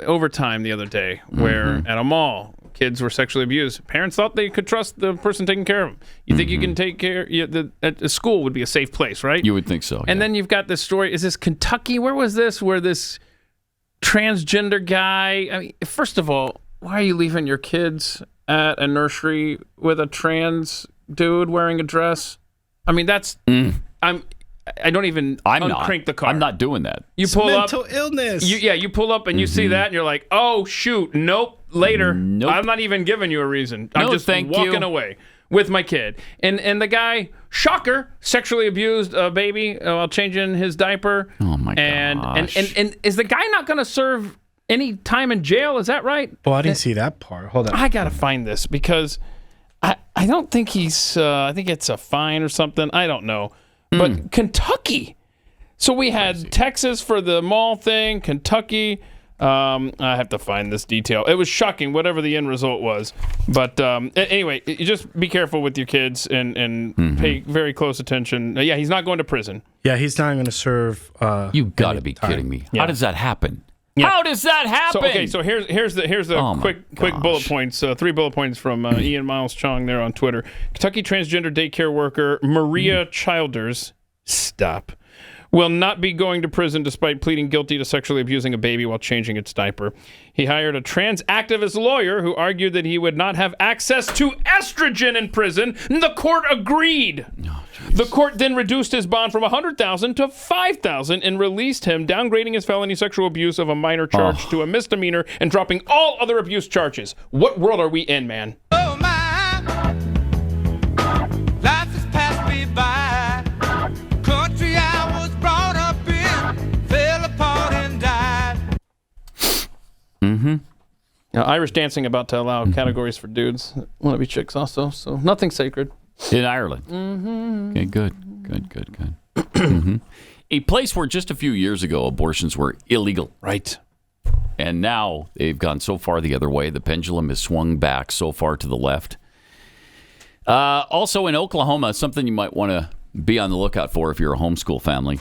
overtime the other day, where at a mall, kids were sexually abused. Parents thought they could trust the person taking care of them. You think you can take care? At a school would be a safe place, right? You would think so. And then you've got this story. Is this Kentucky? Where was this? Where this transgender guy? I mean, first of all, why are you leaving your kids at a nursery with a trans dude wearing a dress? I mean, that's I don't even uncrank the car. I'm not doing that. You pull mental up, illness. You pull up and you see that, and you're like, oh shoot, nope. Later, I'm not even giving you a reason. I'm just walking away with my kid. And the guy, shocker, sexually abused a baby while changing his diaper. Oh my gosh. And is the guy not going to serve any time in jail? Is that right? Oh, I didn't see that part. Hold on. I got to find this because I don't think he's, I think it's a fine or something. I don't know. But Kentucky. So we had Texas for the mall thing, Kentucky. I have to find this detail. It was shocking, whatever the end result was. But anyway, you just be careful with your kids and pay very close attention. Yeah, he's not going to prison. Yeah, he's not going to serve. You got to be kidding me. Yeah. How does that happen? Yeah. How does that happen? So here's the quick bullet points. 3 bullet points from Ian Miles Chong there on Twitter. Kentucky transgender daycare worker Maria Childers will not be going to prison despite pleading guilty to sexually abusing a baby while changing its diaper. He hired a trans activist lawyer who argued that he would not have access to estrogen in prison, and the court agreed. The court then reduced his bond from $100,000 to $5,000 and released him, downgrading his felony sexual abuse of a minor charge to a misdemeanor and dropping all other abuse charges. What world are we in, man? Oh my, life has passed me by. Country I was brought up in fell apart and died. Now, Irish dancing about to allow categories for dudes. Want to be chicks also, so nothing sacred. In Ireland. Okay, good. A place where just a few years ago abortions were illegal. Right. And now they've gone so far the other way. The pendulum has swung back so far to the left. Also in Oklahoma, something you might want to be on the lookout for if you're a homeschool family.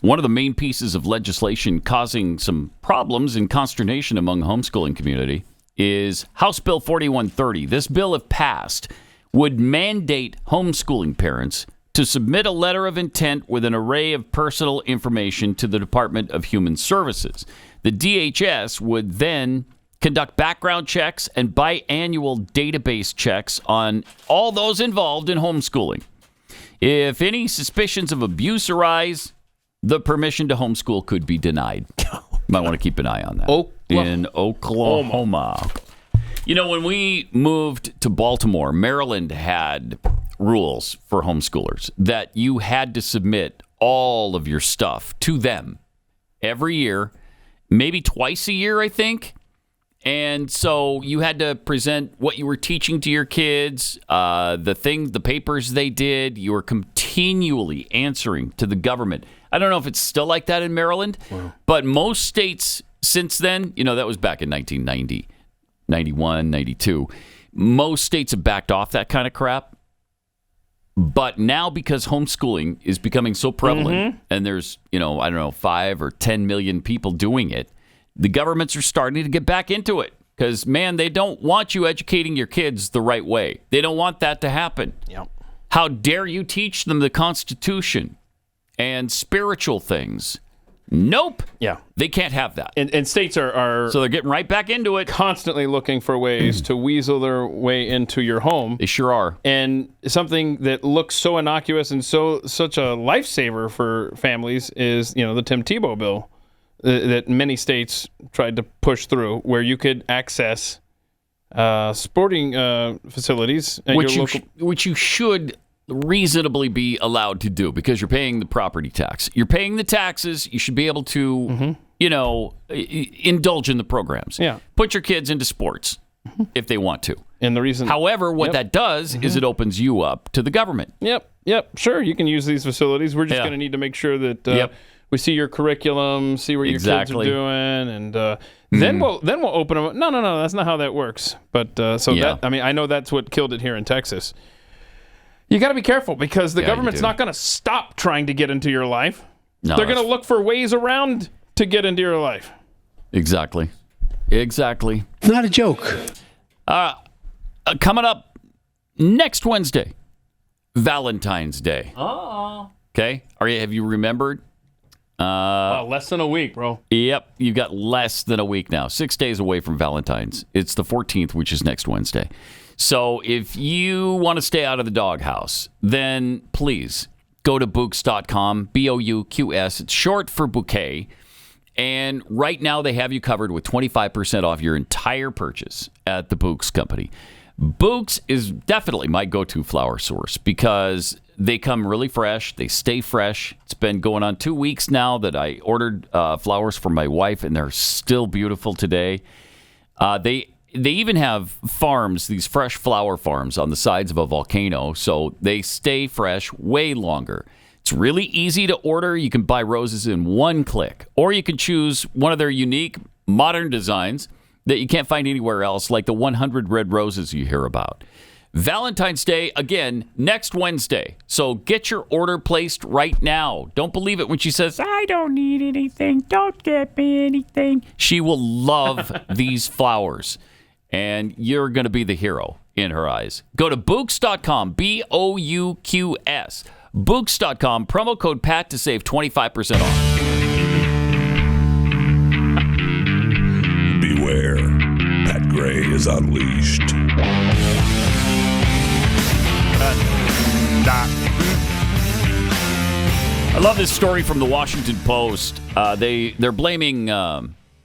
One of the main pieces of legislation causing some problems and consternation among the homeschooling community is House Bill 4130. This bill, if passed, would mandate homeschooling parents to submit a letter of intent with an array of personal information to the Department of Human Services. The DHS would then conduct background checks and biannual database checks on all those involved in homeschooling. If any suspicions of abuse arise, the permission to homeschool could be denied. Might want to keep an eye on that. In Oklahoma. You know, when we moved to Baltimore, Maryland had rules for homeschoolers that you had to submit all of your stuff to them every year, maybe twice a year, I think. And so you had to present what you were teaching to your kids, the papers they did. You were continually answering to the government. I don't know if it's still like that in Maryland, but most states since then, you know, that was back in 1990, 91, 92. Most states have backed off that kind of crap. But now, because homeschooling is becoming so prevalent and there's, 5 or 10 million people doing it, the governments are starting to get back into it because, man, they don't want you educating your kids the right way. They don't want that to happen. Yep. How dare you teach them the Constitution and spiritual things? Nope. Yeah. They can't have that. And states are so they're getting right back into it. Constantly looking for ways to weasel their way into your home. They sure are. And something that looks so innocuous and such a lifesaver for families is, the Tim Tebow bill that many states tried to push through, where you could access sporting facilities at which you should reasonably be allowed to do because you're paying the property tax. You're paying the taxes. You should be able to, indulge in the programs. Yeah. Put your kids into sports if they want to. And the reason, however, what that does is it opens you up to the government. Yep. Sure, you can use these facilities. We're just going to need to make sure that we see your curriculum, see what your kids are doing, and Then we'll open them. No, that's not how that works. But I know that's what killed it here in Texas. You got to be careful because the government's not going to stop trying to get into your life. No, they're going to look for ways around to get into your life. Exactly. Not a joke. Coming up next Wednesday, Valentine's Day. Oh. Okay. Have you remembered? Less than a week, bro. Yep. You've got less than a week now. 6 days away from Valentine's. It's the 14th, which is next Wednesday. So if you want to stay out of the doghouse, then please go to Books.com, Bouqs. It's short for bouquet. And right now they have you covered with 25% off your entire purchase at the Books Company. Books is definitely my go-to flower source because they come really fresh. They stay fresh. It's been going on 2 weeks now that I ordered flowers for my wife, and they're still beautiful today. They even have farms, these fresh flower farms on the sides of a volcano, so they stay fresh way longer. It's really easy to order. You can buy roses in one click, or you can choose one of their unique modern designs that you can't find anywhere else, like the 100 red roses you hear about. Valentine's Day, again, next Wednesday. So get your order placed right now. Don't believe it when she says, I don't need anything. Don't get me anything. She will love these flowers, and you're going to be the hero in her eyes. Go to Books.com, Bouqs. Books.com, promo code PAT to save 25% off. Beware, Pat Gray is unleashed. I love this story from the Washington Post. They're blaming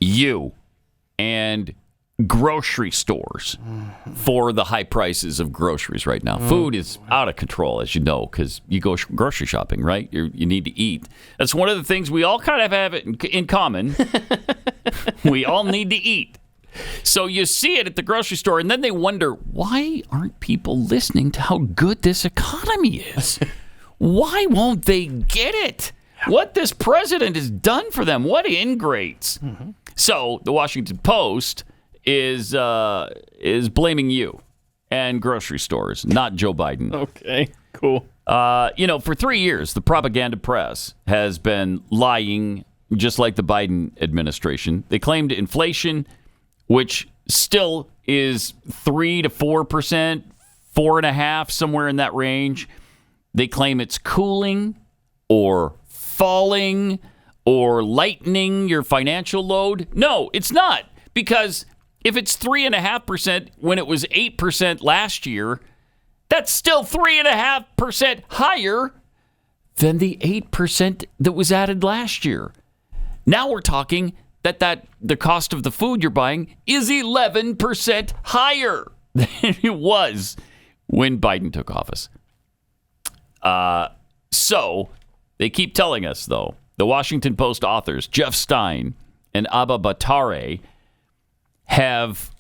you and grocery stores for the high prices of groceries right now. Food is out of control, as you know, because you go grocery shopping, right? You need to eat. That's one of the things we all kind of have it in common. We all need to eat. So you see it at the grocery store, and then they wonder, why aren't people listening to how good this economy is? Why won't they get it? What this president has done for them? What ingrates? Mm-hmm. So the Washington Post is blaming you and grocery stores, not Joe Biden. Okay, cool. For 3 years, the propaganda press has been lying, just like the Biden administration. They claimed inflation, which still is 3 to 4%, 4.5%, somewhere in that range. They claim it's cooling or falling or lightening your financial load. No, it's not, because if it's 3.5% when it was 8% last year, that's still 3.5% higher than the 8% that was added last year. Now we're talking that the cost of the food you're buying is 11% higher than it was when Biden took office. So they keep telling us, though, the Washington Post authors, Jeff Stein and Abba Batare, have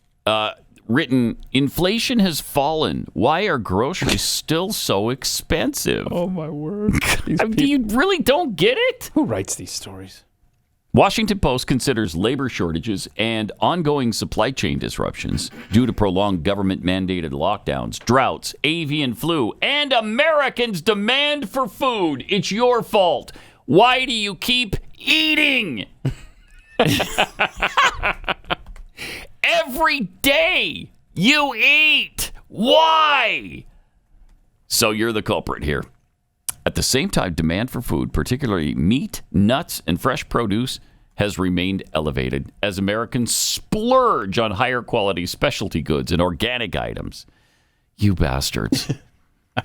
written, inflation has fallen. Why are groceries still so expensive? Oh, my word. You really don't get it? Who writes these stories? Washington Post considers labor shortages and ongoing supply chain disruptions due to prolonged government-mandated lockdowns, droughts, avian flu, and Americans' demand for food. It's your fault. Why do you keep eating? Every day you eat. Why? So you're the culprit here. At the same time, demand for food, particularly meat, nuts, and fresh produce, has remained elevated as Americans splurge on higher quality specialty goods and organic items. You bastards.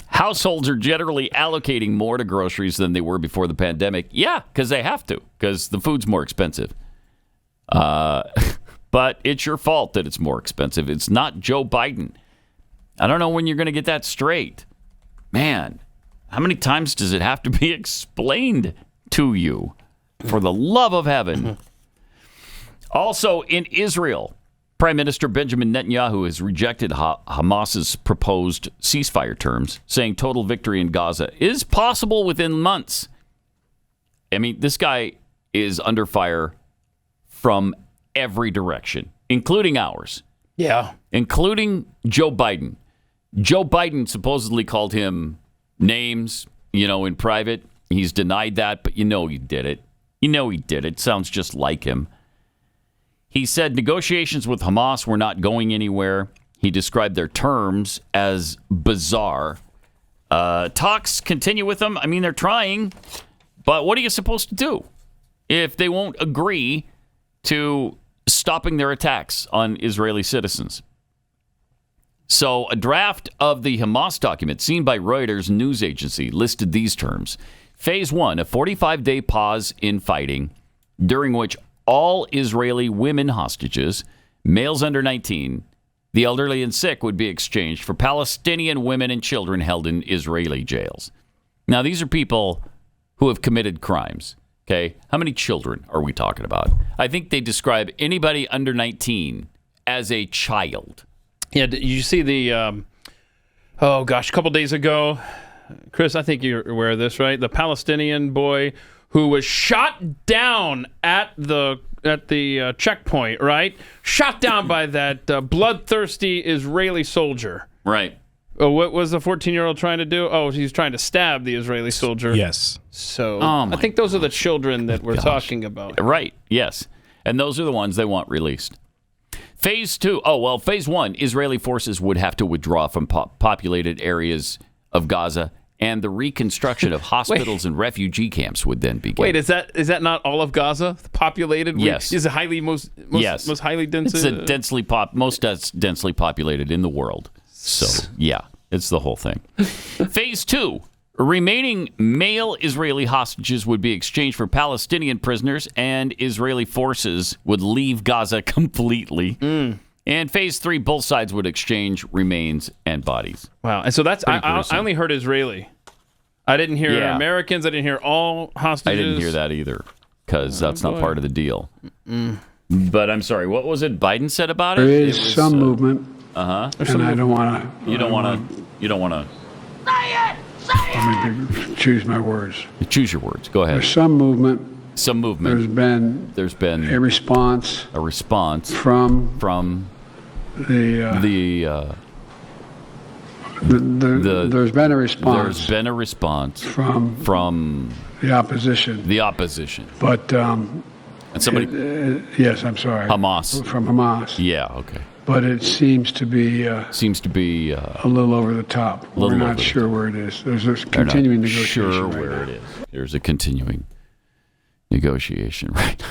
Households are generally allocating more to groceries than they were before the pandemic. Yeah, because they have to, because the food's more expensive. But it's your fault that it's more expensive. It's not Joe Biden. I don't know when you're going to get that straight. Man, how many times does it have to be explained to you? For the love of heaven. Also in Israel, Prime Minister Benjamin Netanyahu has rejected Hamas's proposed ceasefire terms, saying total victory in Gaza is possible within months. I mean, this guy is under fire from every direction, including ours. Yeah. Including Joe Biden. Joe Biden supposedly called him names, in private. He's denied that, but he did it. He did it. Sounds just like him. He said negotiations with Hamas were not going anywhere. He described their terms as bizarre. Talks continue with them. I mean, they're trying, but what are you supposed to do if they won't agree to stopping their attacks on Israeli citizens? So a draft of the Hamas document seen by Reuters news agency listed these terms. Phase 1, a 45-day pause in fighting, during which all Israeli women hostages, males under 19, the elderly and sick would be exchanged for Palestinian women and children held in Israeli jails. Now, these are people who have committed crimes. Okay, how many children are we talking about? I think they describe anybody under 19 as a child. Yeah, did you see the, a couple days ago, Chris, I think you're aware of this, right? The Palestinian boy who was shot down at the checkpoint, right? Shot down by that bloodthirsty Israeli soldier. Right. What was the 14-year-old trying to do? Oh, he's trying to stab the Israeli soldier. Yes. So I think those are the children that we're talking about. Right, yes. And those are the ones they want released. Phase 2, Phase 1, Israeli forces would have to withdraw from populated areas of Gaza, and the reconstruction of hospitals and refugee camps would then begin. Wait, is that not all of Gaza populated? Yes. Is it most highly dense? It's most densely populated in the world. So, yeah, it's the whole thing. Phase 2, remaining male Israeli hostages would be exchanged for Palestinian prisoners, and Israeli forces would leave Gaza completely. And Phase 3, both sides would exchange remains and bodies. Wow. And so that's, I only heard Israeli. I didn't hear Americans. I didn't hear all hostages. I didn't hear that either, because that's not part of the deal. But I'm sorry, what was it Biden said about it? There is some movement. Uh-huh. And I don't want to... You don't want to... Let me choose my words. Choose your words. Go ahead. There's some movement. Some movement. There's been a response. A response from there's been a response. There's been a response from the opposition. The opposition. But and somebody. Yes, I'm sorry. Hamas. From Hamas. Yeah. Okay. But it seems to be a little over the top. We're not sure where it is. There's a continuing negotiation. Sure where it is. There's a continuing negotiation, right?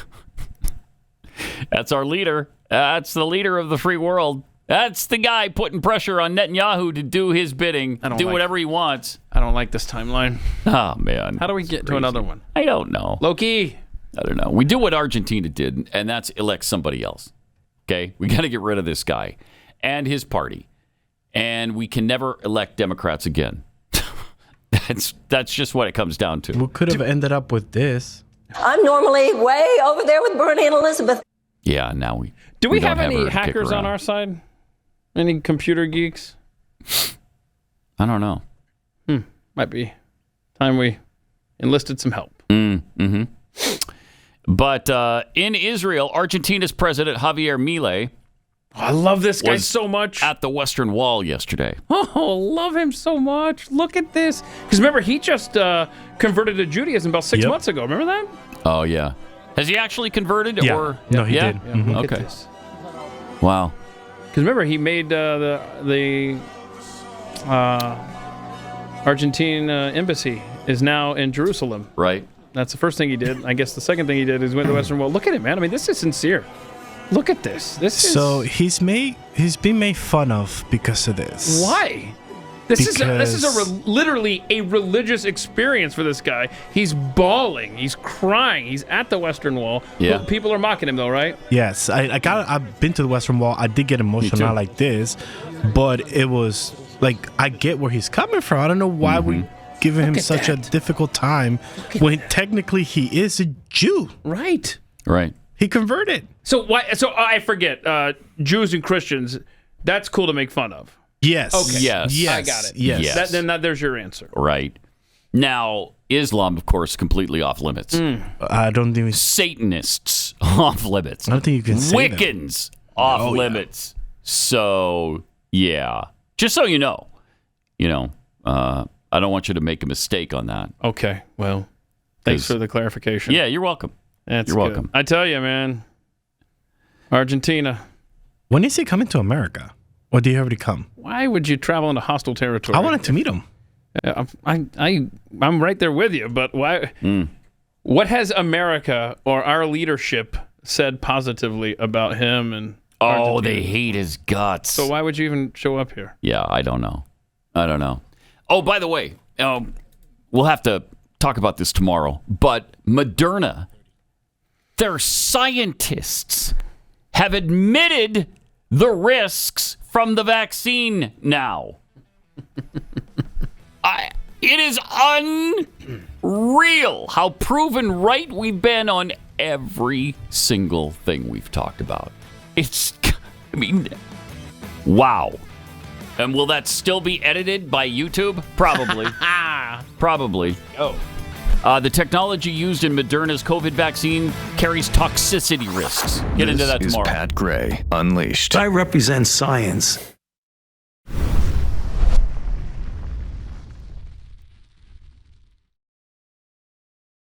That's our leader. That's the leader of the free world. That's the guy putting pressure on Netanyahu to do his bidding, whatever he wants. I don't like this timeline. Oh, man. How do we get to another one? I don't know. Loki. I don't know. We do what Argentina did, and that's elect somebody else. Okay? We got to get rid of this guy and his party. And we can never elect Democrats again. That's just what it comes down to. We could have ended up with this. I'm normally way over there with Bernie and Elizabeth. Yeah, now we... Do we have any hackers on our side? Any computer geeks? I don't know. Might be time we enlisted some help. Mm-hmm. But in Israel, Argentina's President Javier Milei... I love this guy so much. At the Western Wall yesterday. Oh, love him so much. Look at this. Because remember, he just converted to Judaism about 6 months ago. Remember that? Oh, yeah. Has he actually converted? Yeah. Or no, he did. Yeah, look at this. Wow. Because remember, he made the Argentine embassy is now in Jerusalem. Right. That's the first thing he did. I guess the second thing he did is went to the Western Wall. Look at it, man. I mean, this is sincere. Look at this. So he's been made fun of because of this. Why? This is literally a religious experience for this guy. He's bawling. He's crying. He's at the Western Wall. Yeah. People are mocking him, though, right? Yes. I've been to the Western Wall. I did get emotional, not like this, but it was like, I get where he's coming from. I don't know why we giving him such a difficult time when technically he is a Jew. Right. Right. He converted. So why? So I forget. Jews and Christians, that's cool to make fun of. Yes. Okay. Yes. I got it. Yes. Then there's your answer. Right. Now, Islam, of course, completely off limits. I don't think Satanists off limits. I don't think you can say that. Wiccans off limits. So, yeah. Just so you know, I don't want you to make a mistake on that. Okay, well, thanks for the clarification. Yeah, you're welcome. You're welcome. I tell you, man, Argentina. When is he coming to America? Or did he already come? Why would you travel into hostile territory? I wanted to meet him. I'm right there with you, but why? What has America or our leadership said positively about him and Argentina? Oh, they hate his guts. So why would you even show up here? Yeah, I don't know. Oh, by the way, we'll have to talk about this tomorrow, but Moderna, their scientists have admitted the risks from the vaccine now. It is unreal how proven right we've been on every single thing we've talked about. Wow. And will that still be edited by YouTube? Probably. Probably. The technology used in Moderna's COVID vaccine carries toxicity risks. Get into that tomorrow. This is Pat Gray, Unleashed. I represent science.